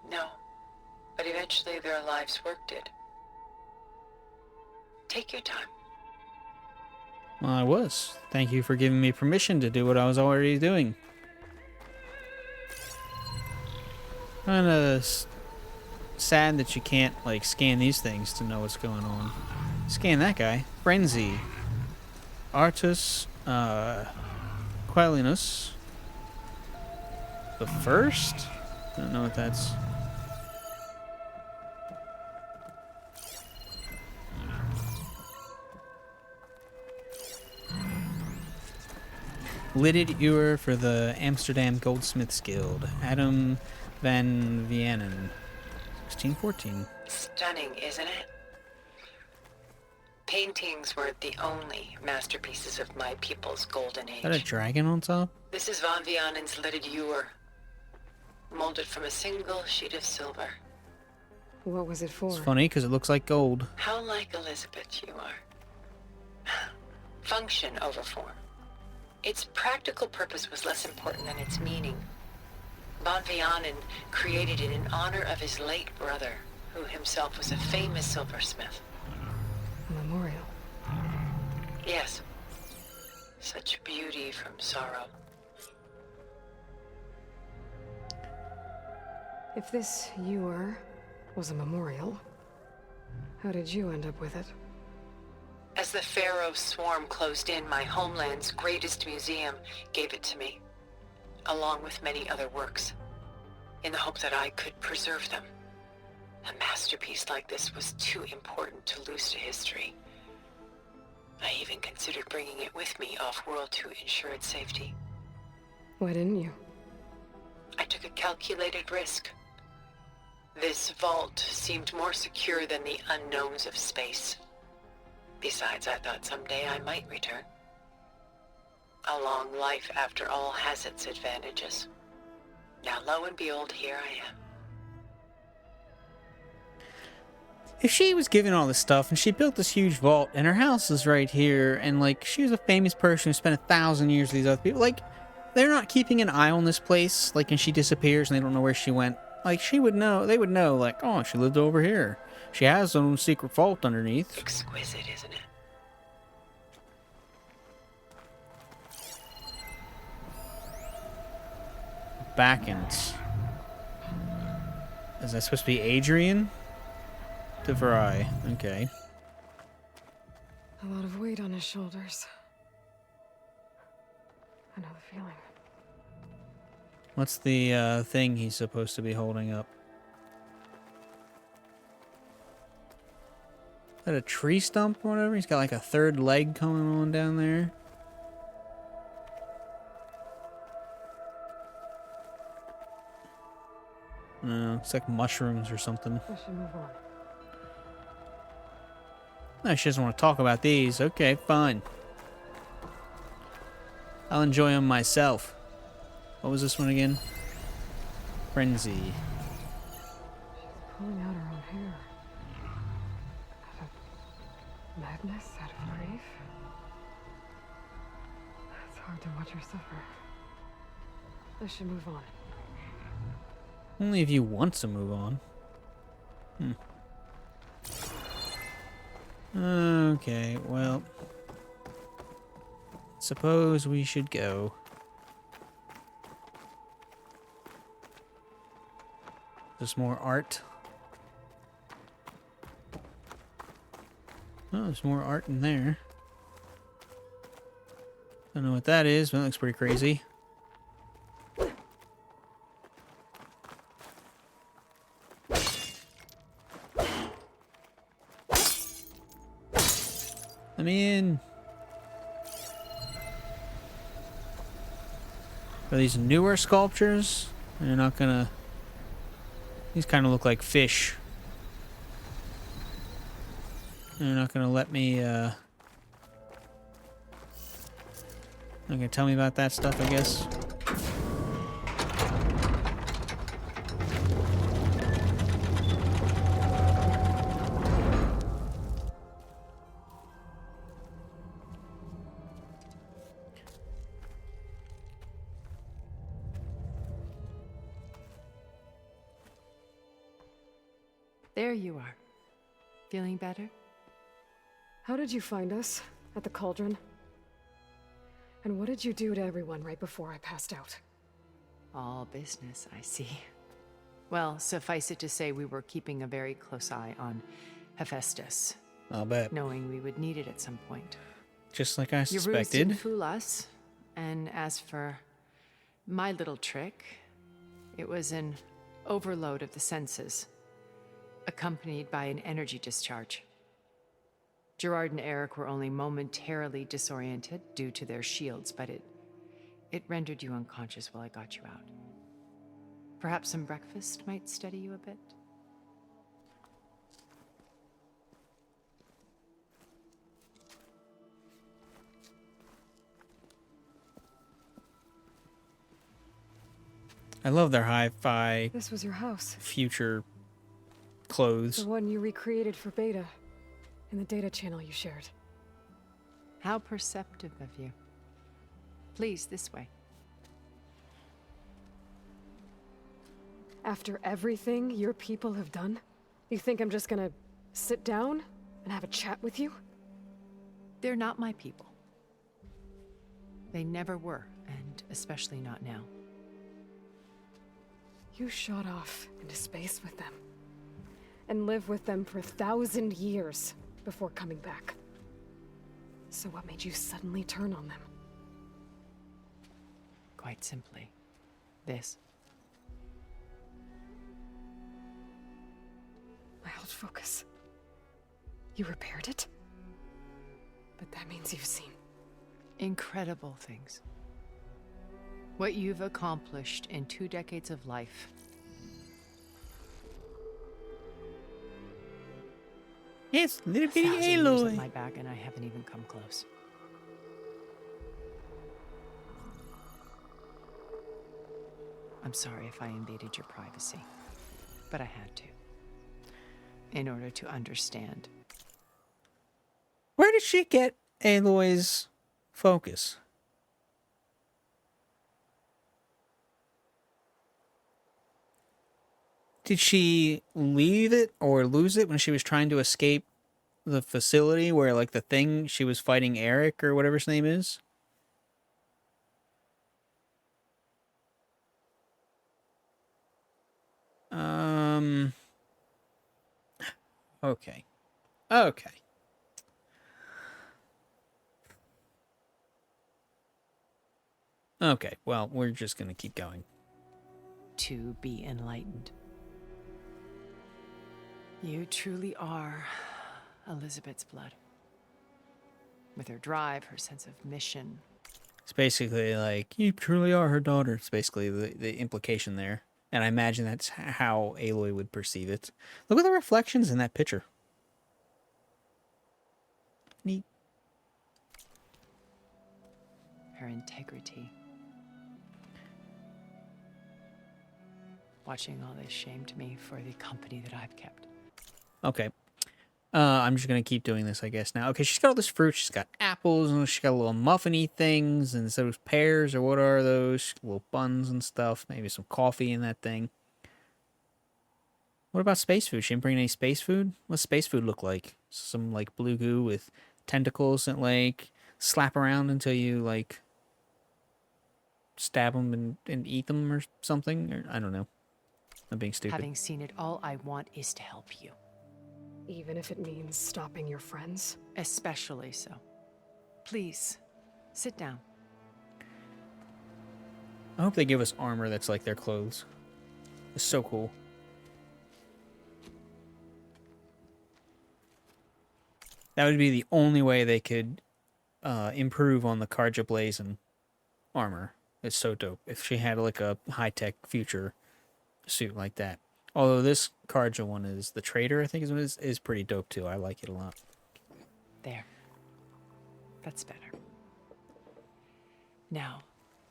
No, but eventually their lives worked it. Take your time. Well, I was. Thank you for giving me permission to do what I was already doing. Kinda sad that you can't, like, scan these things to know what's going on. Scan that guy. Frenzy. Artus, Quellinus. The first? Don't know what that's. Lidded Ewer for the Amsterdam Goldsmiths Guild. Adam van Vianen. 1614. Stunning, isn't it? Paintings weren't the only masterpieces of my people's golden age. Is that a dragon on top? This is Van Vianen's lidded ewer, molded from a single sheet of silver. What was it for? It's funny because it looks like gold. How like Elizabeth you are. Function over form. Its practical purpose was less important than its meaning. Van Vianen created it in honor of his late brother, who himself was a famous silversmith. A memorial. Yes. Such beauty from sorrow. If this ewer was a memorial, how did you end up with it? As the Pharaoh swarm closed in, my homeland's greatest museum gave it to me, along with many other works, in the hope that I could preserve them. A masterpiece like this was too important to lose to history. I even considered bringing it with me off-world to ensure its safety. Why didn't you? I took a calculated risk. This vault seemed more secure than the unknowns of space. Besides, I thought someday I might return. A long life, after all, has its advantages. Now, lo and behold, here I am. If she was given all this stuff and she built this huge vault and her house is right here and, like, she was a famous person who spent 1,000 years with these other people, like, they're not keeping an eye on this place, like, and she disappears and they don't know where she went. Like, she would know, they would know, like, oh, she lived over here. She has her own secret vault underneath. Exquisite, isn't it? Backends. Is that supposed to be Adrian? DeVry. Okay. A lot of weight on his shoulders. I know the feeling. What's the thing he's supposed to be holding up? Is that a tree stump or whatever? He's got like a third leg coming on down there. No, it's like mushrooms or something. I should move on. No, she doesn't want to talk about these. Okay, fine. I'll enjoy them myself. What was this one again? Frenzy. She's pulling out her own hair. Out of madness, out of grief. It's hard to watch her suffer. I should move on. Only if you want to move on. Okay, well. Suppose we should go. There's more art. Oh, there's more art in there. Don't know what that is, but that looks pretty crazy. Let me in. Are these newer sculptures? They're not gonna... These kind of look like fish. They're not gonna let me, Not gonna tell me about that stuff, I guess. There you are. Feeling better? How did you find us? At the cauldron? And what did you do to everyone right before I passed out? All business, I see. Well, suffice it to say we were keeping a very close eye on Hephaestus, I'll bet. knowing we would need it at some point. Just like I Your ruse suspected. didn't fool us. And as for my little trick, it was an overload of the senses, accompanied by an energy discharge. Gerard and Eric were only momentarily disoriented due to their shields, but it rendered you unconscious while I got you out. Perhaps some breakfast might steady you a bit? I love their hi-fi This was your house. future clothes. The one you recreated for Beta. In the data channel you shared. How perceptive of you. Please, this way. After everything your people have done, you think I'm just gonna sit down and have a chat with you? They're not my people. They never were, and especially not now. You shot off into space with them. And lived with them for 1,000 years before coming back. So what made you suddenly turn on them? Quite simply, this. My old focus. You repaired it? But that means you've seen. Incredible things. What you've accomplished in 2 decades of life. It's little bitty 1,000 years at Aloy. my back, and I haven't even come close. I'm sorry if I invaded your privacy, but I had to. In order to understand. Where did she get Aloy's focus? Did she leave it or lose it when she was trying to escape the facility where, like, the thing she was fighting Eric or whatever his name is? Okay. Okay. Okay, well, we're just gonna keep going. To be enlightened. You truly are Elizabeth's blood. With her drive, her sense of mission. It's basically like, you truly are her daughter. It's basically the implication there. And I imagine that's how Aloy would perceive it. Look at the reflections in that picture. Neat. Her integrity. Watching all this shamed me for the company that I've kept. Okay. I'm just going to keep doing this, I guess, now. Okay, she's got all this fruit. She's got apples, and she's got little muffin-y things, and so those pears, or what are those? Little buns and stuff. Maybe some coffee in that thing. What about space food? She didn't bring any space food? What's space food look like? Some, like, blue goo with tentacles that, like, slap around until you, like, stab them and eat them or something? Or, I don't know. I'm being stupid. Having seen it all, I want is to help you. Even if it means stopping your friends? Especially so. Please, sit down. I hope they give us armor that's like their clothes. It's so cool. That would be the only way they could improve on the Karja Blazon armor. It's so dope. If she had like a high-tech future suit like that. Although this Karja one is the Trader, I think is what it is pretty dope too. I like it a lot. There. That's better. Now,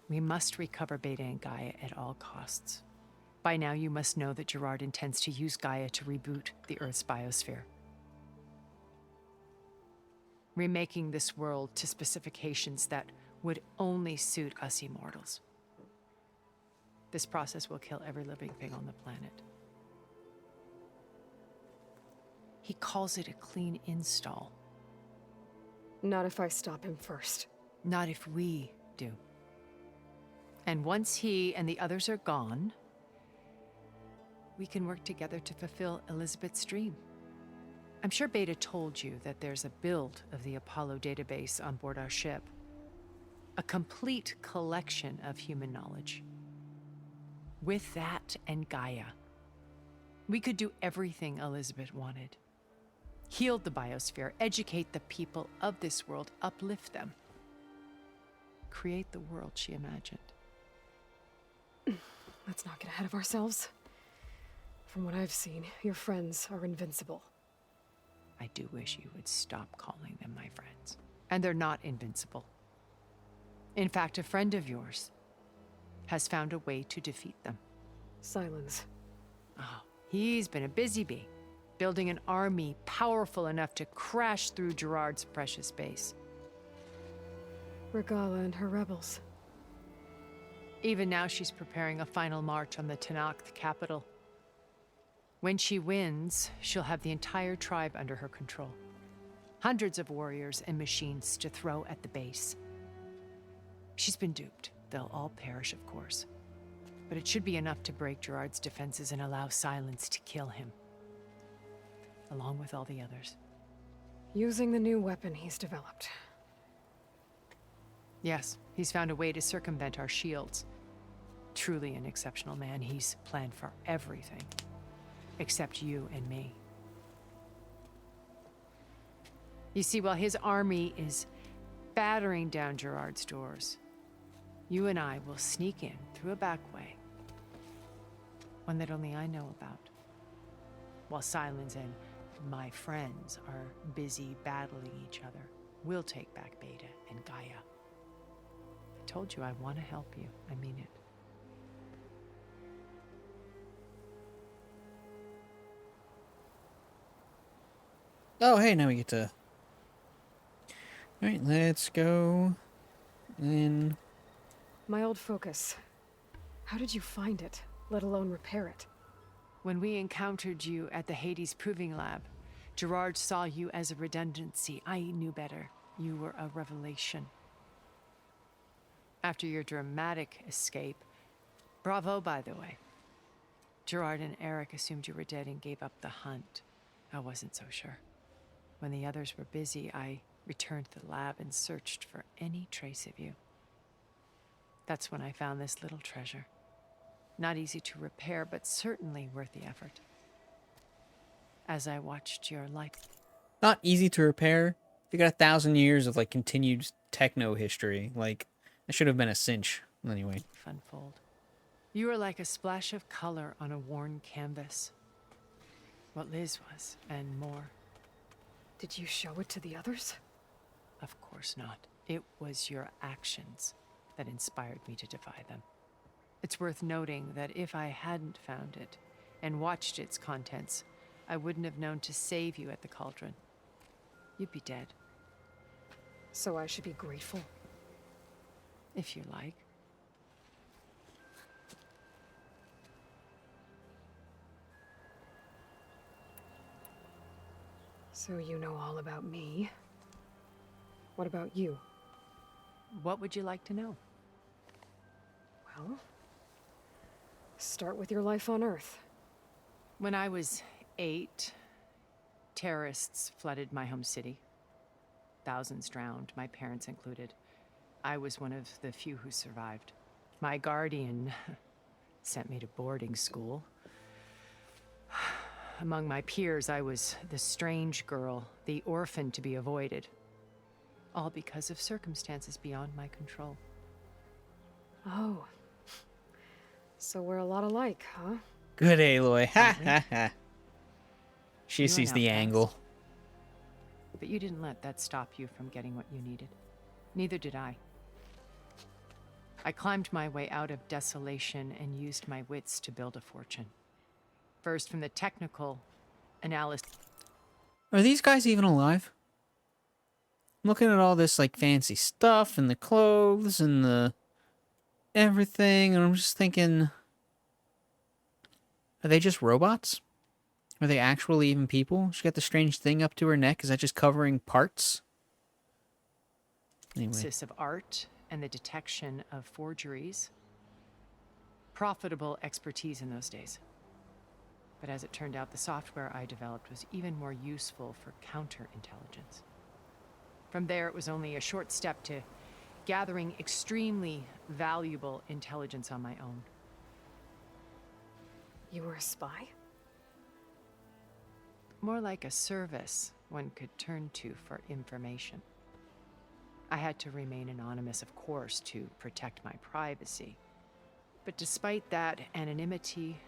we must recover Beta and Gaia at all costs. By now, you must know that Gerard intends to use Gaia to reboot the Earth's biosphere. Remaking this world to specifications that would only suit us immortals. This process will kill every living thing on the planet. He calls it a clean install. Not if I stop him first. Not if we do. And once he and the others are gone, we can work together to fulfill Elizabeth's dream. I'm sure Beta told you that there's a build of the Apollo database on board our ship. A complete collection of human knowledge. With that and Gaia, we could do everything Elizabeth wanted. Heal the biosphere, educate the people of this world, uplift them. Create the world she imagined. Let's not get ahead of ourselves. From what I've seen, your friends are invincible. I do wish you would stop calling them my friends. And they're not invincible. In fact, a friend of yours has found a way to defeat them. Silence. Oh, he's been a busy bee, building an army powerful enough to crash through Gerard's precious base. Regala and her rebels. Even now, she's preparing a final march on the Tenakth capital. When she wins, she'll have the entire tribe under her control. Hundreds of warriors and machines to throw at the base. She's been duped. They'll all perish, of course. But it should be enough to break Gerard's defenses and allow Silence to kill him. Along with all the others. Using the new weapon he's developed. Yes, he's found a way to circumvent our shields. Truly an exceptional man. He's planned for everything. Except you and me. You see, while his army is battering down Gerard's doors, you and I will sneak in through a back way. One that only I know about. While Silence and my friends are busy battling each other, we'll take back Beta and Gaia. I told you I want to help you. I mean it. Oh, hey, now we get to... Alright, let's go in... My old focus. How did you find it, let alone repair it? When we encountered you at the Hades Proving Lab, Gerard saw you as a redundancy. I knew better. You were a revelation. After your dramatic escape, bravo, by the way. Gerard and Eric assumed you were dead and gave up the hunt. I wasn't so sure. When the others were busy, I returned to the lab and searched for any trace of you. That's when I found this little treasure. Not easy to repair, but certainly worth the effort. As I watched your life... Not easy to repair. You got 1,000 years of, like, continued techno history. Like, that should have been a cinch. Anyway. Unfold. You were like a splash of color on a worn canvas. What Liz was, and more. Did you show it to the others? Of course not. It was your actions that inspired me to defy them. It's worth noting that if I hadn't found it and watched its contents, I wouldn't have known to save you at the cauldron. You'd be dead. So I should be grateful? If you like. So you know all about me. What about you? What would you like to know? Well, start with your life on Earth. When I was 8, terrorists flooded my home city. Thousands drowned, my parents included. I was one of the few who survived. My guardian sent me to boarding school. Among my peers, I was the strange girl, the orphan to be avoided. All because of circumstances beyond my control. Oh. So we're a lot alike, huh? Good, Aloy. Ha ha ha. She You sees are the now angle. past. But you didn't let that stop you from getting what you needed. Neither did I. I climbed my way out of desolation and used my wits to build a fortune. First, from the technical analysis. Are these guys even alive? I'm looking at all this, like, fancy stuff and the clothes and the everything, and I'm just thinking, are they just robots? Are they actually even people? She got the strange thing up to her neck. Is that just covering parts? Anyway. Of art and the detection of forgeries. Profitable expertise in those days. But as it turned out, the software I developed was even more useful for counterintelligence. From there, it was only a short step to gathering extremely valuable intelligence on my own. You were a spy? More like a service one could turn to for information. I had to remain anonymous, of course, to protect my privacy. But despite that anonymity,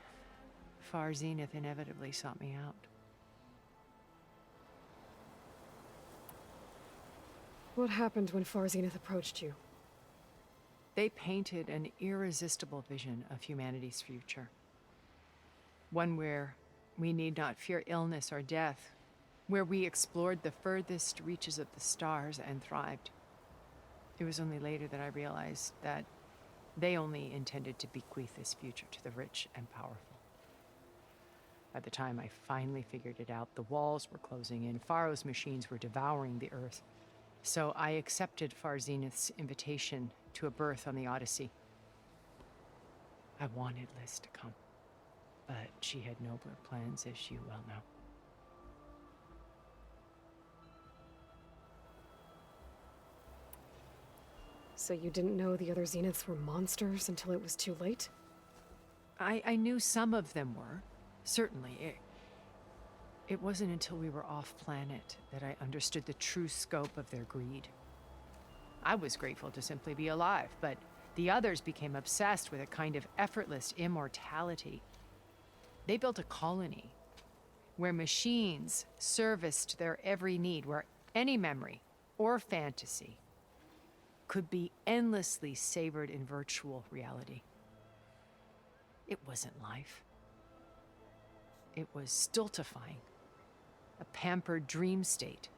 Far Zenith inevitably sought me out. What happened when Far Zenith approached you? They painted an irresistible vision of humanity's future. One where we need not fear illness or death, where we explored the furthest reaches of the stars and thrived. It was only later that I realized that they only intended to bequeath this future to the rich and powerful. By the time I finally figured it out, the walls were closing in, Pharaoh's machines were devouring the Earth. So I accepted Far Zenith's invitation to a berth on the Odyssey. I wanted Liz to come, but she had nobler plans, as you well know. So you didn't know the other Zeniths were monsters until it was too late? I knew some of them were, certainly. It wasn't until we were off-planet that I understood the true scope of their greed. I was grateful to simply be alive, but the others became obsessed with a kind of effortless immortality. They built a colony where machines serviced their every need, where any memory or fantasy could be endlessly savored in virtual reality. It wasn't life. It was stultifying, a pampered dream state.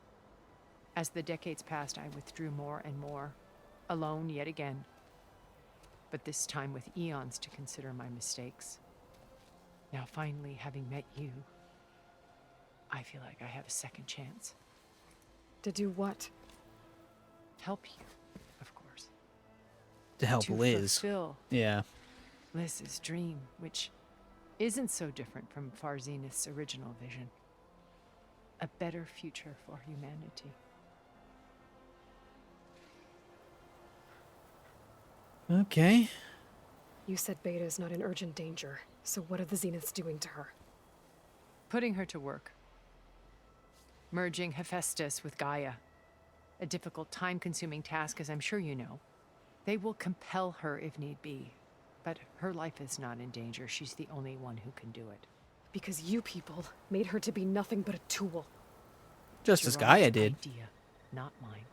As the decades passed, I withdrew more and more, alone yet again, but this time with eons to consider my mistakes. Now finally, having met you, I feel like I have a second chance. To do what? Help you, of course. To help To Liz. fulfill Yeah. Liz's dream, which isn't so different from Far Zenith's original vision. A better future for humanity. Okay. You said Beta is not in urgent danger, so what are the Zeniths doing to her? Putting her to work. Merging Hephaestus with Gaia. A difficult, time-consuming task, as I'm sure you know. They will compel her if need be. But her life is not in danger. She's the only one who can do it. Because you people made her to be nothing but a tool. Just as Gerard's Gaia did. idea, not mine.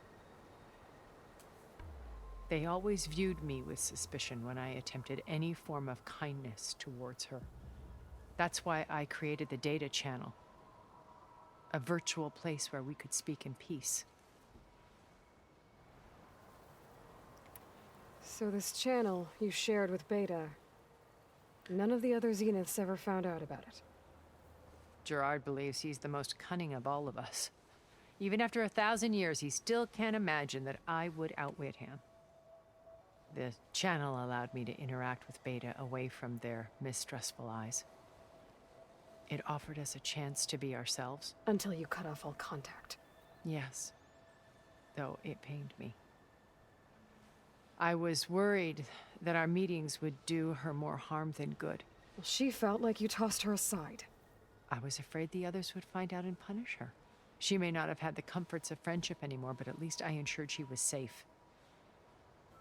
They always viewed me with suspicion when I attempted any form of kindness towards her. That's why I created the data channel. A virtual place where we could speak in peace. So this channel you shared with Beta, none of the other Zeniths ever found out about it. Gerard believes he's the most cunning of all of us. Even after 1,000 years, he still can't imagine that I would outwit him. The channel allowed me to interact with Beta away from their mistrustful eyes. It offered us a chance to be ourselves. Until you cut off all contact. Yes, though it pained me. I was worried that our meetings would do her more harm than good. Well, she felt like you tossed her aside. I was afraid the others would find out and punish her. She may not have had the comforts of friendship anymore, but at least I ensured she was safe.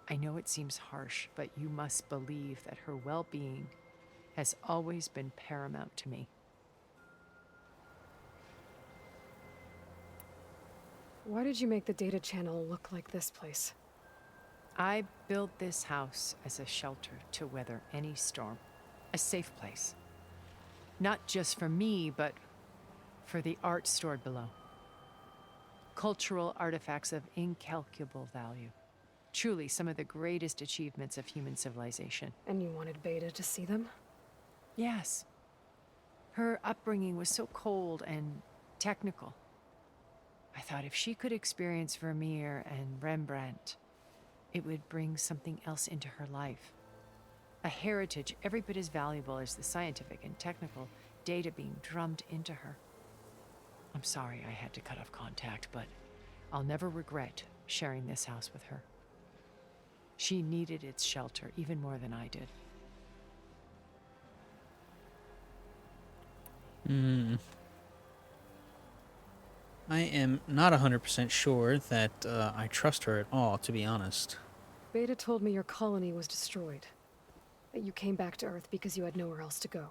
I know it seems harsh, but you must believe that her well-being has always been paramount to me. Why did you make the data channel look like this place? I built this house as a shelter to weather any storm. A safe place. Not just for me, but for the art stored below. Cultural artifacts of incalculable value. Truly some of the greatest achievements of human civilization. And you wanted Beta to see them? Yes. Her upbringing was so cold and technical. I thought if she could experience Vermeer and Rembrandt, it would bring something else into her life. A heritage every bit as valuable as the scientific and technical data being drummed into her. I'm sorry I had to cut off contact, but I'll never regret sharing this house with her. She needed its shelter even more than I did. I am not 100% sure that I trust her at all, to be honest. Beta told me your colony was destroyed. That you came back to Earth because you had nowhere else to go.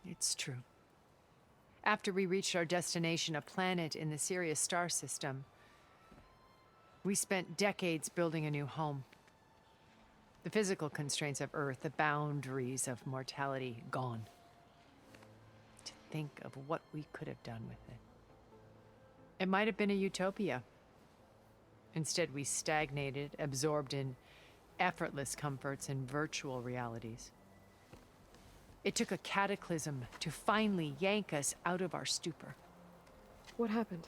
It's true. After we reached our destination, a planet in the Sirius star system, we spent decades building a new home. The physical constraints of Earth, the boundaries of mortality, gone. To think of what we could have done with it. It might have been a utopia. Instead, we stagnated, absorbed in effortless comforts and virtual realities. It took a cataclysm to finally yank us out of our stupor. What happened?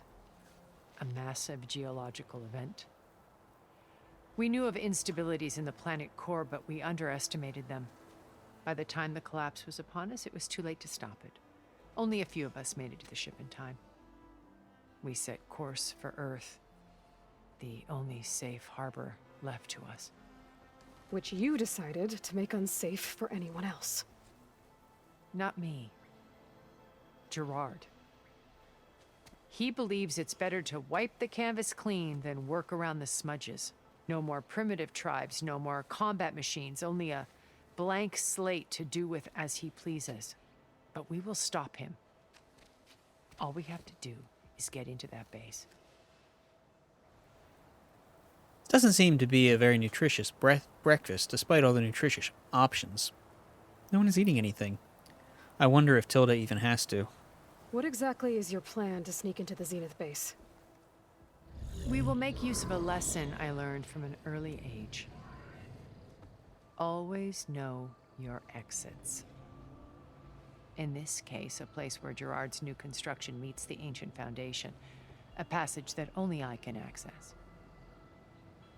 A massive geological event. We knew of instabilities in the planet core, but we underestimated them. By the time the collapse was upon us, it was too late to stop it. Only a few of us made it to the ship in time. We set course for Earth, the only safe harbor left to us. Which you decided to make unsafe for anyone else. Not me. Gerard. He believes it's better to wipe the canvas clean than work around the smudges. No more primitive tribes, no more combat machines, only a blank slate to do with as he pleases. But we will stop him. All we have to do is get into that base. Doesn't seem to be a very nutritious breakfast, despite all the nutritious options. No one is eating anything. I wonder if Tilda even has to. What exactly is your plan to sneak into the Zenith base? We will make use of a lesson I learned from an early age. Always know your exits. In this case, a place where Gerard's new construction meets the ancient foundation, a passage that only I can access.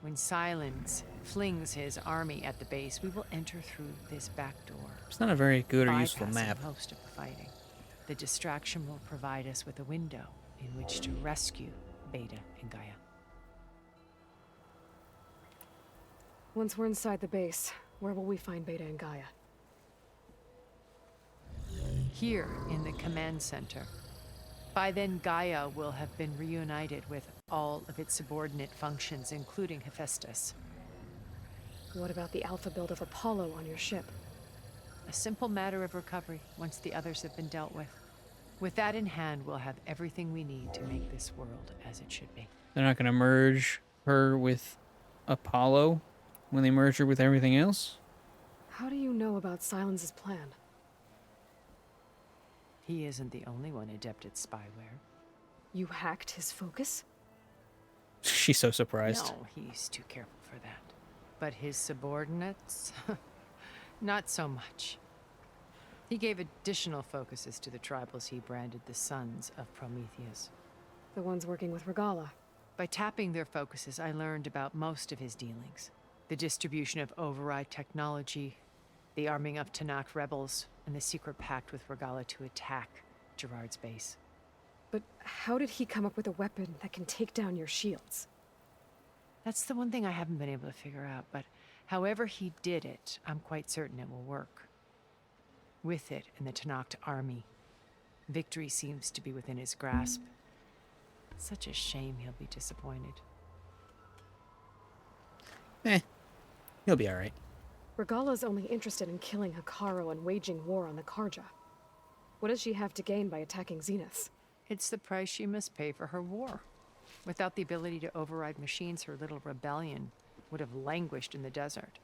When Silence flings his army at the base, we will enter through this back door. It's not a very good or useful bypassing map. most of the fighting. The distraction will provide us with a window in which to rescue Beta and Gaia. Once we're inside the base, where will we find Beta and Gaia? Here in the command center. By then, Gaia will have been reunited with all of its subordinate functions, including Hephaestus. What about the alpha build of Apollo on your ship? A simple matter of recovery once the others have been dealt with. With that in hand, we'll have everything we need to make this world as it should be. They're not going to merge her with Apollo when they merge her with everything else? How do you know about Silence's plan? He isn't the only one adept at spyware. You hacked his focus? She's so surprised. No, he's too careful for that. But his subordinates? Not so much. He gave additional focuses to the tribals he branded the Sons of Prometheus. The ones working with Regala. By tapping their focuses, I learned about most of his dealings. The distribution of override technology, the arming of Tanakh rebels, and the secret pact with Regala to attack Gerard's base. But how did he come up with a weapon that can take down your shields? That's the one thing I haven't been able to figure out, but however he did it, I'm quite certain it will work. With it and the Tanakh army, victory seems to be within his grasp. Such a shame he'll be disappointed. He'll be alright. Regala's only interested in killing Hekarro and waging war on the Karja. What does she have to gain by attacking Zeniths? It's the price she must pay for her war. Without the ability to override machines, her little rebellion would have languished in the desert.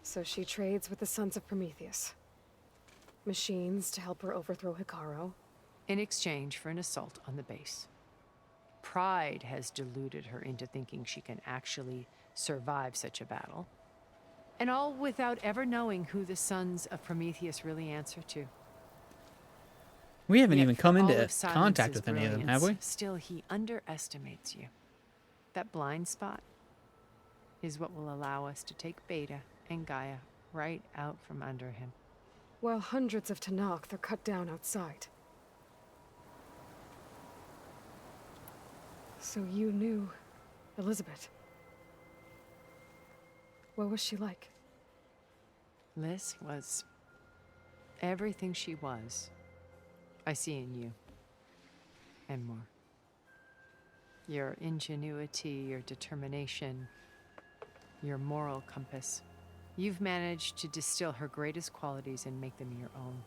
So she trades with the Sons of Prometheus. Machines to help her overthrow Hekarro. In exchange for an assault on the base. Pride has deluded her into thinking she can actually survive such a battle. And all without ever knowing who the Sons of Prometheus really answer to. We haven't Yet even for come all into of contact Silence's with any of them, have we? brilliance, still, he underestimates you. That blind spot? is what will allow us to take Beta and Gaia right out from under him. While hundreds of Tenakth are cut down outside. So you knew Elizabeth. What was she like? Liz was everything she was. I see in you. And more. Your ingenuity, your determination, your moral compass. You've managed to distill her greatest qualities and make them your own.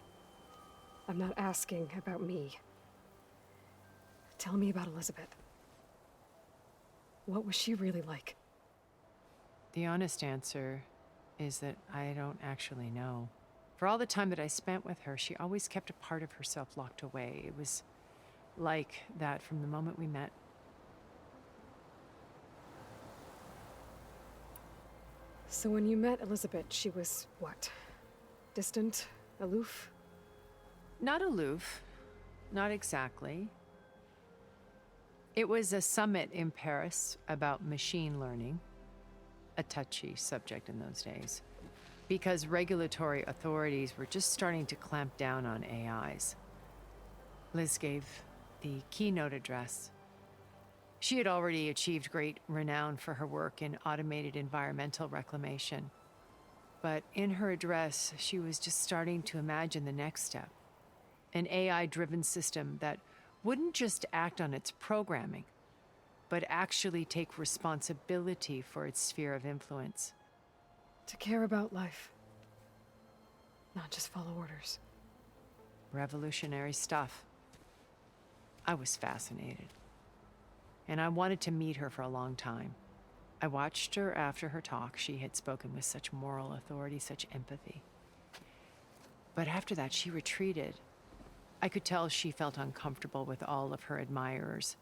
I'm not asking about me. Tell me about Elizabeth. What was she really like? The honest answer is that I don't actually know. For all the time that I spent with her, she always kept a part of herself locked away. It was like that from the moment we met. So when you met Elizabeth, she was what? Distant? Aloof? Not aloof. Not exactly. It was a summit in Paris about machine learning. A touchy subject in those days. Because regulatory authorities were just starting to clamp down on AIs. Liz gave the keynote address. She had already achieved great renown for her work in automated environmental reclamation. But in her address, she was just starting to imagine the next step. An AI-driven system that wouldn't just act on its programming, but actually take responsibility for its sphere of influence. To care about life. Not just follow orders. Revolutionary stuff. I was fascinated. And I wanted to meet her for a long time. I watched her after her talk. She had spoken with such moral authority, such empathy. But after that, she retreated. I could tell she felt uncomfortable with all of her admirers.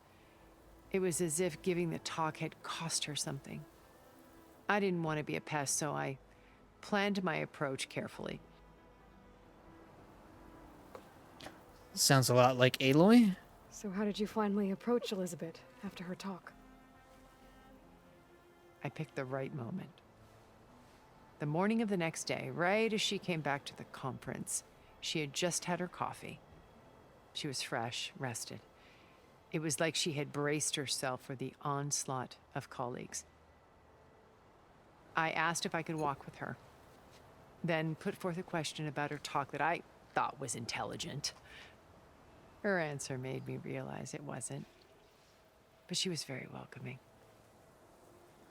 It was as if giving the talk had cost her something. I didn't want to be a pest, so I planned my approach carefully. Sounds a lot like Aloy. So how did you finally approach Elizabeth after her talk? I picked the right moment. The morning of the next day, right as she came back to the conference, she had just had her coffee. She was fresh, rested. It was like she had braced herself for the onslaught of colleagues. I asked if I could walk with her, then put forth a question about her talk that I thought was intelligent. Her answer made me realize it wasn't, but she was very welcoming.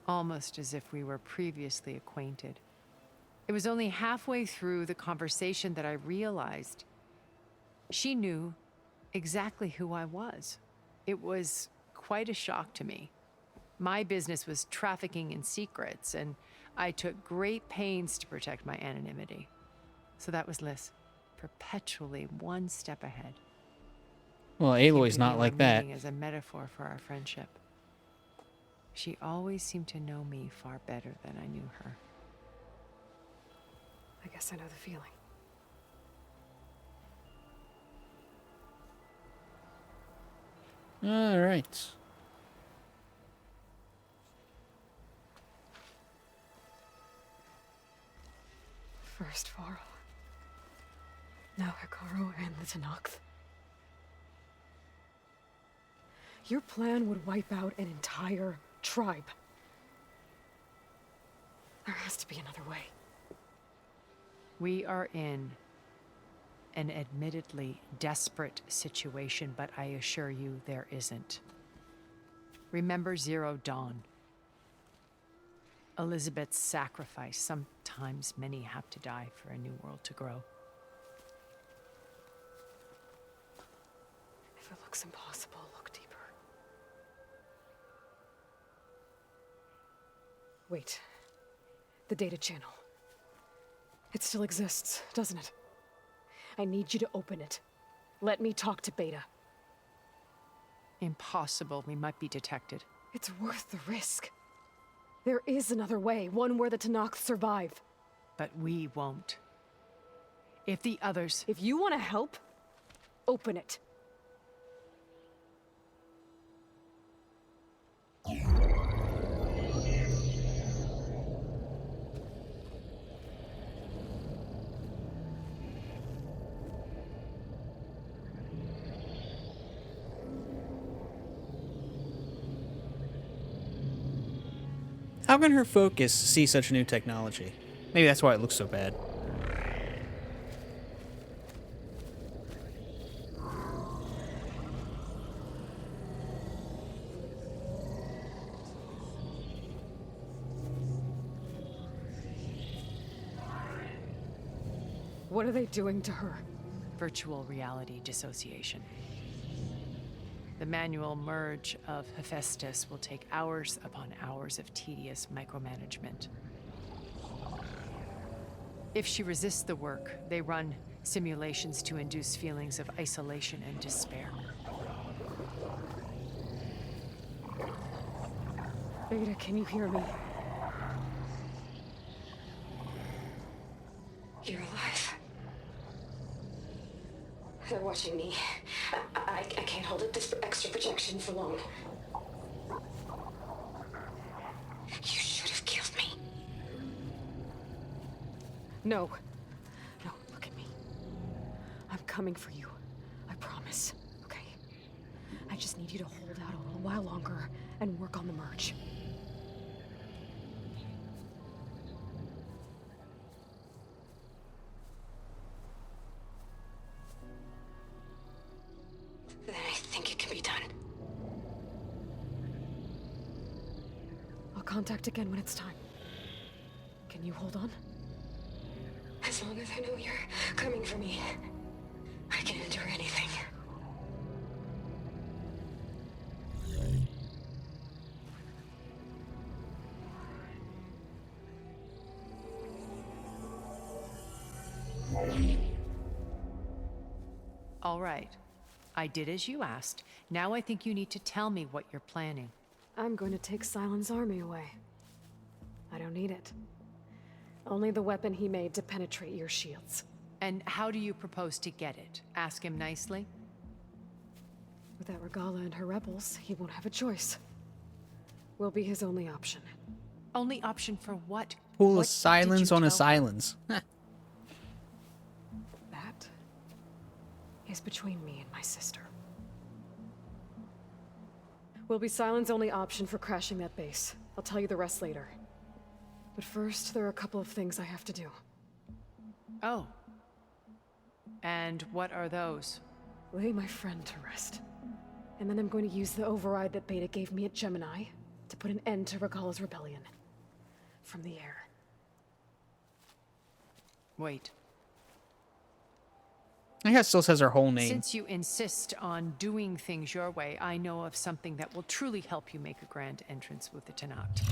Almost as if we were previously acquainted. It was only halfway through the conversation that I realized she knew exactly who I was. It was quite a shock to me. My business was trafficking in secrets, and I took great pains to protect my anonymity. So that was Liz, perpetually one step ahead. Well, Aloy's not like that. As a metaphor for our friendship. She always seemed to know me far better than I knew her. I guess I know the feeling. All right. First Varl. Now Hekarro and the Tenakth. Your plan would wipe out an entire tribe. There has to be another way. We are in an admittedly desperate situation, but I assure you there isn't. Remember Zero Dawn. Elizabeth's sacrifice. Sometimes many have to die for a new world to grow. If it looks impossible, look deeper. Wait. The data channel. It still exists, doesn't it? I need you to open it. Let me talk to Beta. Impossible. We might be detected. It's worth the risk. There is another way, one where the Tenakth survive. But we won't. If the others... If you want to help, open it. How can her focus see such new technology? Maybe that's why it looks so bad. What are they doing to her? Virtual reality dissociation. The manual merge of Hephaestus will take hours upon hours of tedious micromanagement. If she resists the work, they run simulations to induce feelings of isolation and despair. Beta, can you hear me? You're alive. They're watching me. I can't hold up this extra projection for long. You should have killed me. No. No, look at me. I'm coming for you. I promise. Okay? I just need you to hold out a little while longer and work on the merge. Then I think it can be done. I'll contact again when it's time. Can you hold on? As long as I know you're coming for me, I can endure anything. All right. I did as you asked. Now I think you need to tell me what you're planning. I'm going to take Silent's army away. I don't need it. Only the weapon he made to penetrate your shields. And how do you propose to get it? Ask him nicely? Without Regala and her rebels, he won't have a choice. We'll be his only option. Only option for what? Pull What a silence did you on a tell- silence. That is between me and my sister. Will be Silent's only option for crashing that base. I'll tell you the rest later. But first, there are a couple of things I have to do. Oh. And what are those? Lay my friend to rest. And then I'm going to use the override that Beta gave me at Gemini to put an end to Regala's rebellion. From the air. Wait. I think it still says her whole name. Since you insist on doing things your way, I know of something that will truly help you make a grand entrance with the Tenakt.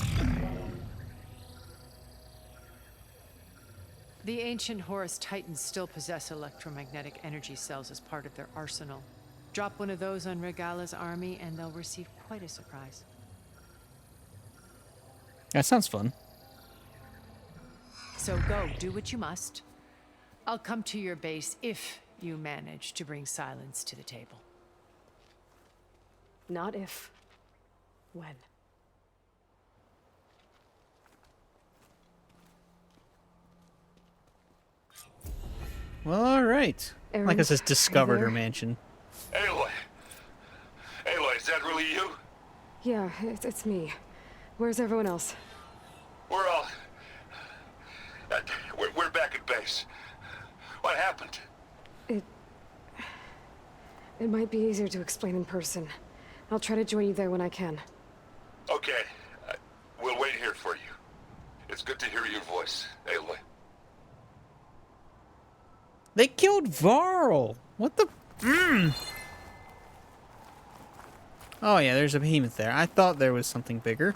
The ancient Horus Titans still possess electromagnetic energy cells as part of their arsenal. Drop one of those on Regala's army and they'll receive quite a surprise. That sounds fun. So go, do what you must. I'll come to your base if you manage to bring silence to the table. Not if. When. Well, all right. Aaron, Like I says, are you discovered her there? mansion. Aloy! Aloy, is that really you? Yeah, it's me. Where's everyone else? We're all... we're back at base. What happened? It might be easier to explain in person. I'll try to join you there when I can. Okay. We'll wait here for you. It's good to hear your voice, Aloy. They killed Varl. What the? Oh yeah, there's a behemoth there. I thought there was something bigger.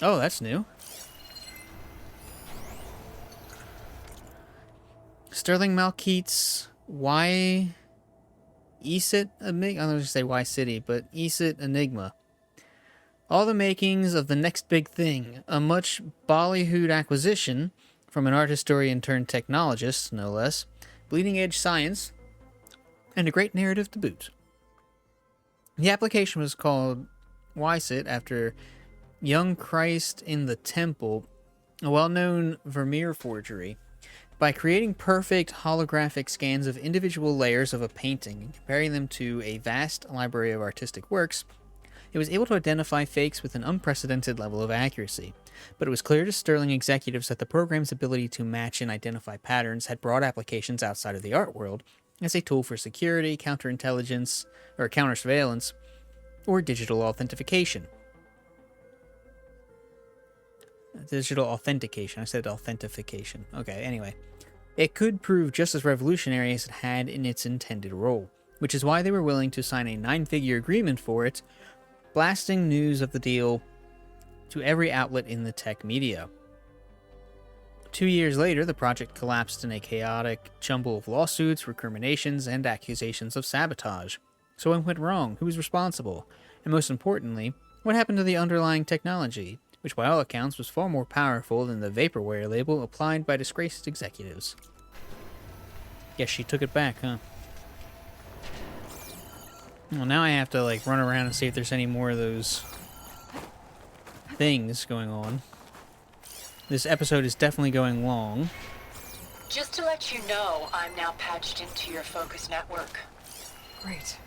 Oh, that's new. Sterling Malkeats, why Esit Enigma? I was going to say why City, but Esit Enigma. All the makings of the next big thing. A much ballyhooed acquisition from an art historian turned technologist, no less. Bleeding edge science. And a great narrative to boot. The application was called Wysit after Young Christ in the Temple, a well-known Vermeer forgery. By creating perfect holographic scans of individual layers of a painting and comparing them to a vast library of artistic works, It was able to identify fakes with an unprecedented level of accuracy, but it was clear to Sterling executives that the program's ability to match and identify patterns had broad applications outside of the art world as a tool for security, counterintelligence, or counter-surveillance, or digital authentication. Digital authentication. I said authentication. Okay, anyway. It could prove just as revolutionary as it had in its intended role, which is why they were willing to sign a 9-figure agreement for it, blasting news of the deal to every outlet in the tech media. 2 years later, the project collapsed in a chaotic jumble of lawsuits, recriminations, and accusations of sabotage. So what went wrong? Who was responsible? And most importantly, what happened to the underlying technology, which by all accounts was far more powerful than the vaporware label applied by disgraced executives? Guess she took it back, huh? Well, now I have to, like, run around and see if there's any more of those things going on. This episode is definitely going long. Just to let you know, I'm now patched into your focus network. Great.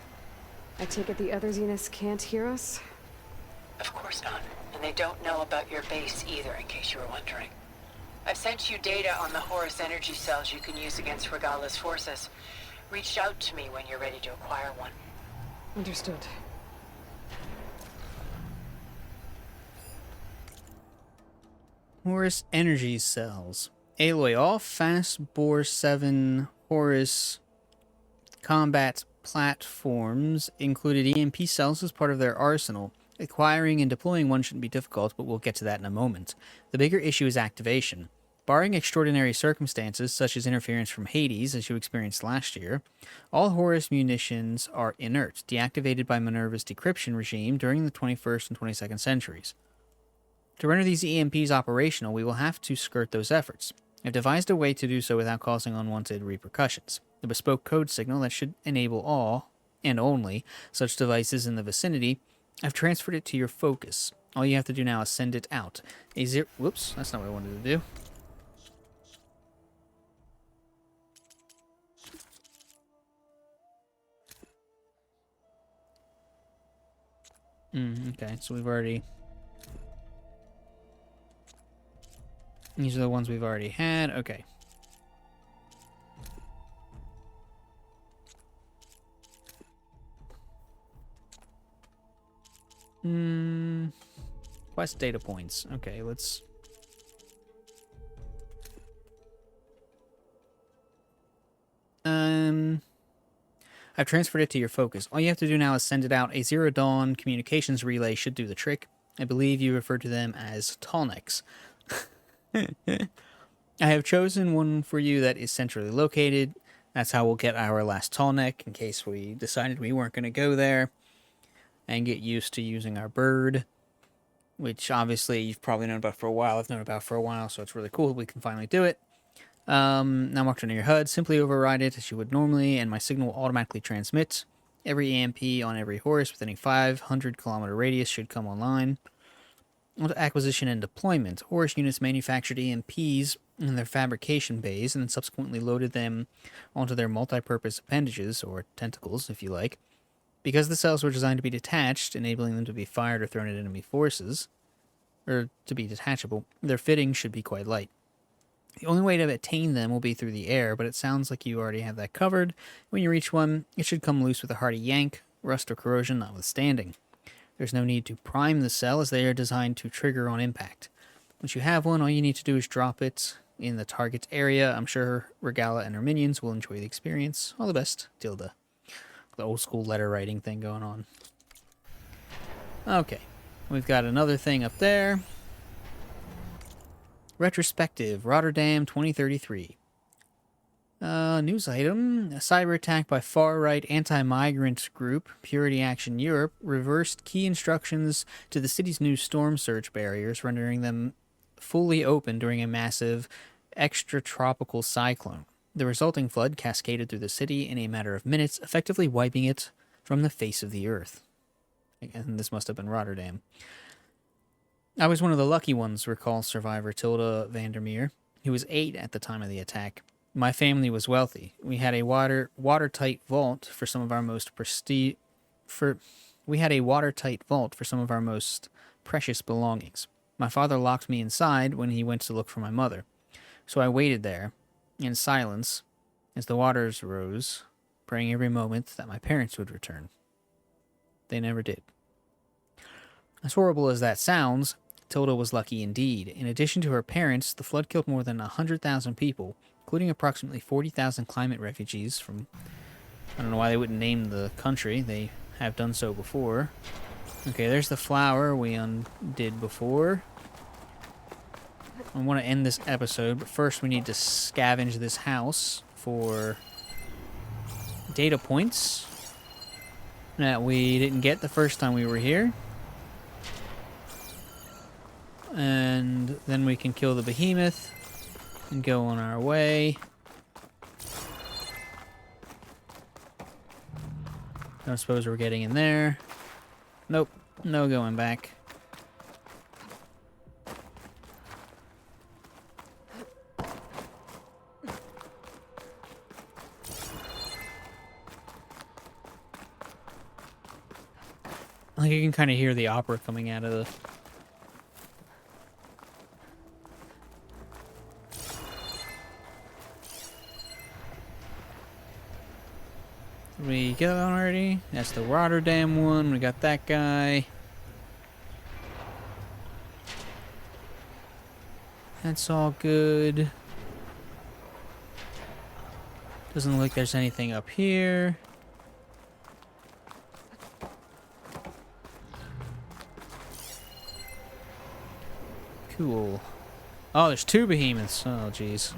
I take it the other Zeniths can't hear us? Of course not. And they don't know about your base either, in case you were wondering. I've sent you data on the Horus energy cells you can use against Regala's forces. Reach out to me when you're ready to acquire one. Understood. Horus energy cells. Aloy, all fast bore 7 Horus combat platforms included EMP cells as part of their arsenal. Acquiring and deploying one shouldn't be difficult, but we'll get to that in a moment. The bigger issue is activation. Barring extraordinary circumstances, such as interference from Hades, as you experienced last year, all Horus munitions are inert, deactivated by Minerva's decryption regime during the 21st and 22nd centuries. To render these EMPs operational, we will have to skirt those efforts. I've devised a way to do so without causing unwanted repercussions. The bespoke code signal that should enable all, and only, such devices in the vicinity. I've transferred it to your focus. All you have to do now is send it out. Whoops, that's not what I wanted to do. Okay, so we've already... These are the ones we've already had. Okay. Quest data points. Okay, let's... I've transferred it to your focus. All you have to do now is send it out. A Zero Dawn communications relay should do the trick. I believe you refer to them as tallnecks. I have chosen one for you that is centrally located. That's how we'll get our last tallneck, in case we decided we weren't going to go there and get used to using our bird, which obviously you've probably known about for a while. I've known about for a while, so it's really cool we can finally do it. Now marked on your HUD, simply override it as you would normally, and my signal will automatically transmit. Every EMP on every Horus within a 500-kilometer radius should come online. Onto acquisition and deployment. Horus units manufactured EMPs in their fabrication bays and then subsequently loaded them onto their multi-purpose appendages, or tentacles if you like. Because the cells were designed to be detached, enabling them to be fired or thrown at enemy forces, or to be detachable, their fittings should be quite light. The only way to attain them will be through the air, but it sounds like you already have that covered. When you reach one, it should come loose with a hearty yank, rust or corrosion notwithstanding. There's no need to prime the cell, as they are designed to trigger on impact. Once you have one, all you need to do is drop it in the target's area. I'm sure Regala and her minions will enjoy the experience. All the best, Tilda. The old school letter writing thing going on. Okay, we've got another thing up there. Retrospective, Rotterdam 2033. News item. A cyber attack by far-right anti-migrant group, Purity Action Europe, reversed key instructions to the city's new storm surge barriers, rendering them fully open during a massive extratropical cyclone. The resulting flood cascaded through the city in a matter of minutes, effectively wiping it from the face of the earth. And this must have been Rotterdam. I was one of the lucky ones, recalls survivor Tilda Vandermeer, who was 8 at the time of the attack. My family was wealthy. We had a watertight vault for some of our most We had a watertight vault for some of our most precious belongings. My father locked me inside when he went to look for my mother. So I waited there, in silence, as the waters rose, praying every moment that my parents would return. They never did. As horrible as that sounds, Tilda was lucky indeed. In addition to her parents, the flood killed more than 100,000 people, including approximately 40,000 climate refugees from... I don't know why they wouldn't name the country. They have done so before. Okay, there's the flower we undid before. I want to end this episode, but first we need to scavenge this house for data points that we didn't get the first time we were here. And then we can kill the behemoth and go on our way. I don't suppose we're getting in there. Nope, no going back. Like you can kind of hear the opera coming out of the... We got one already. That's the Rotterdam one. We got that guy. That's all good. Doesn't look like there's anything up here. Cool. Oh, there's two behemoths. Oh, jeez.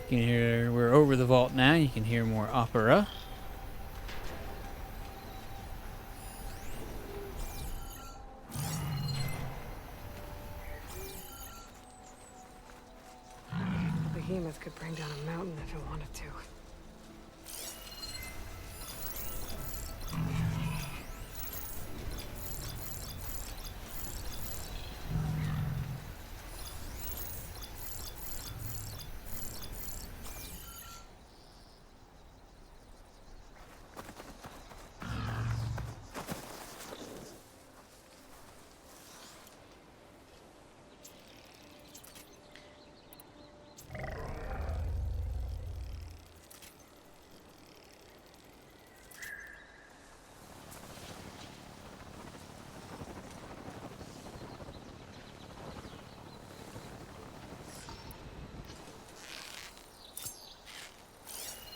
You can hear, we're over the vault now. You can hear more opera. The behemoth could bring down a mountain if it wanted to.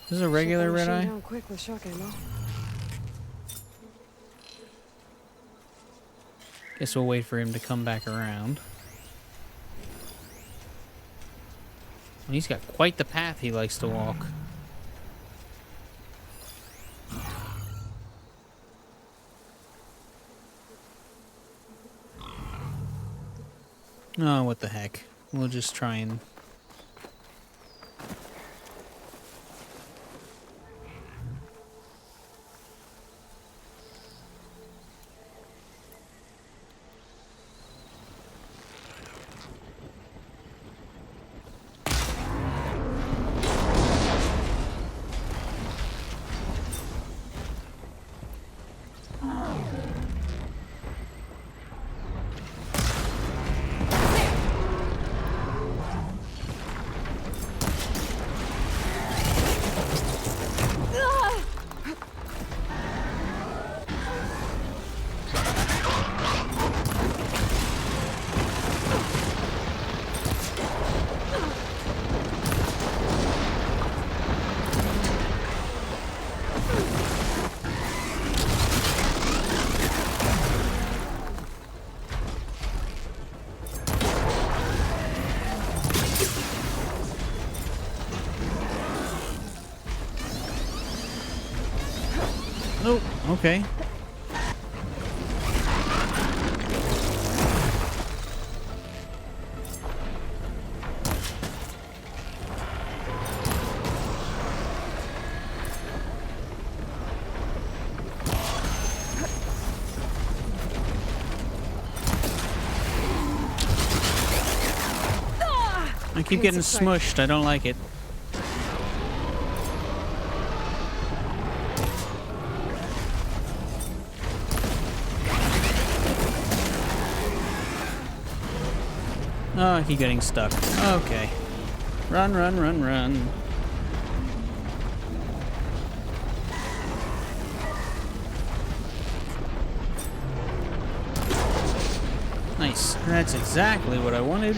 This is a regular red eye. Down quick with shock ammo. Guess we'll wait for him to come back around. He's got quite the path he likes to walk. Oh, what the heck. We'll just try and... Oh, okay. I keep getting smushed. I don't like it. Oh, I keep getting stuck. Okay. Run, run, run, run. Nice. That's exactly what I wanted.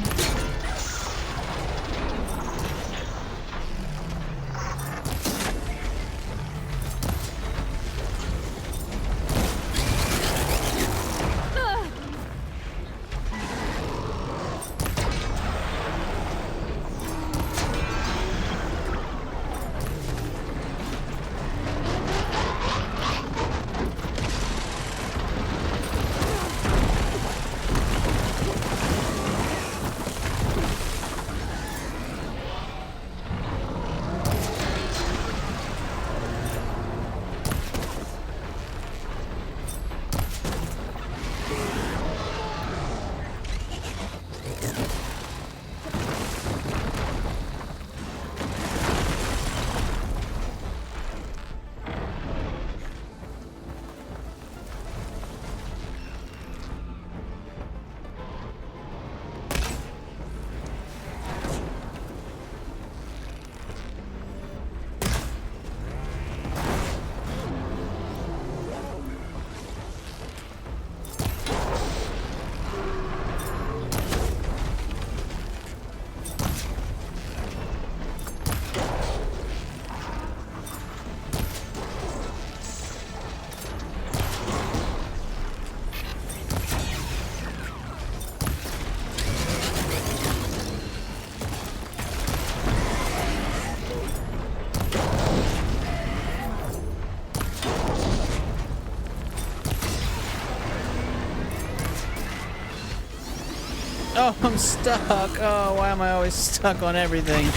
Oh, I'm stuck. Oh, why am I always stuck on everything?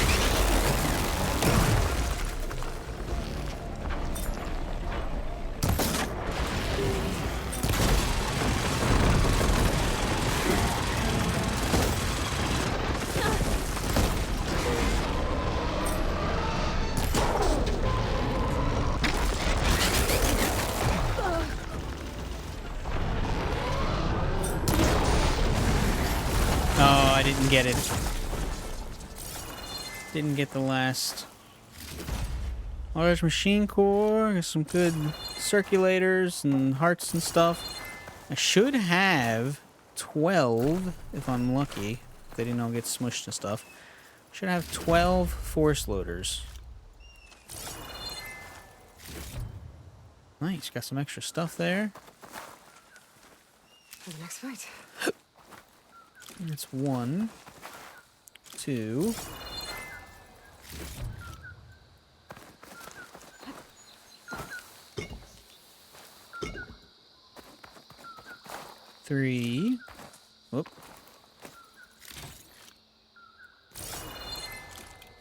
Oh, I didn't get it. Didn't get the last. Large machine core, got some good circulators and hearts and stuff. I should have 12, if I'm lucky. If they didn't all get smushed and stuff. Should have 12 force loaders. Nice, got some extra stuff there. For the next fight. That's 1, 2. Three. Whoop.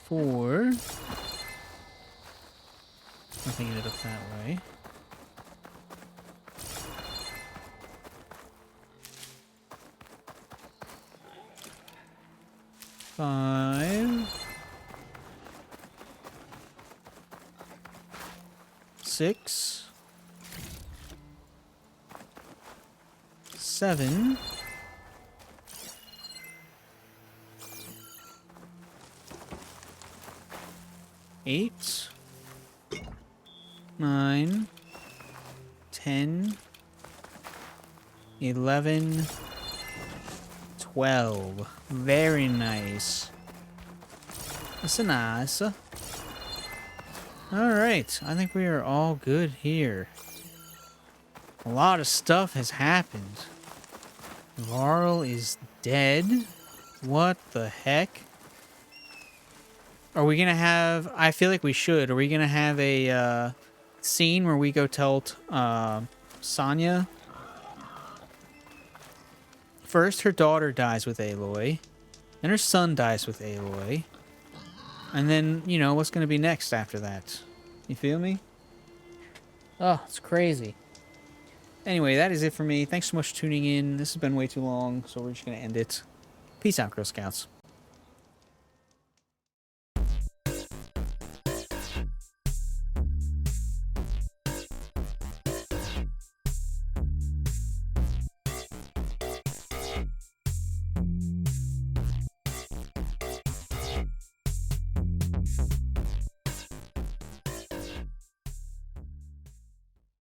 4. Nothing ended up that way. 5. 6. 7. 8. 9. 10. 11. 12. Very nice. That's nice. Alright, I think we are all good here. A lot of stuff has happened. Varl is dead. What the heck? Are we gonna have... I feel like we should. Are we gonna have a scene where we go tell Sonya? First, her daughter dies with Aloy. Then her son dies with Aloy. And then, you know, what's going to be next after that? You feel me? Oh, it's crazy. Anyway, that is it for me. Thanks so much for tuning in. This has been way too long, so we're just going to end it. Peace out, Girl Scouts.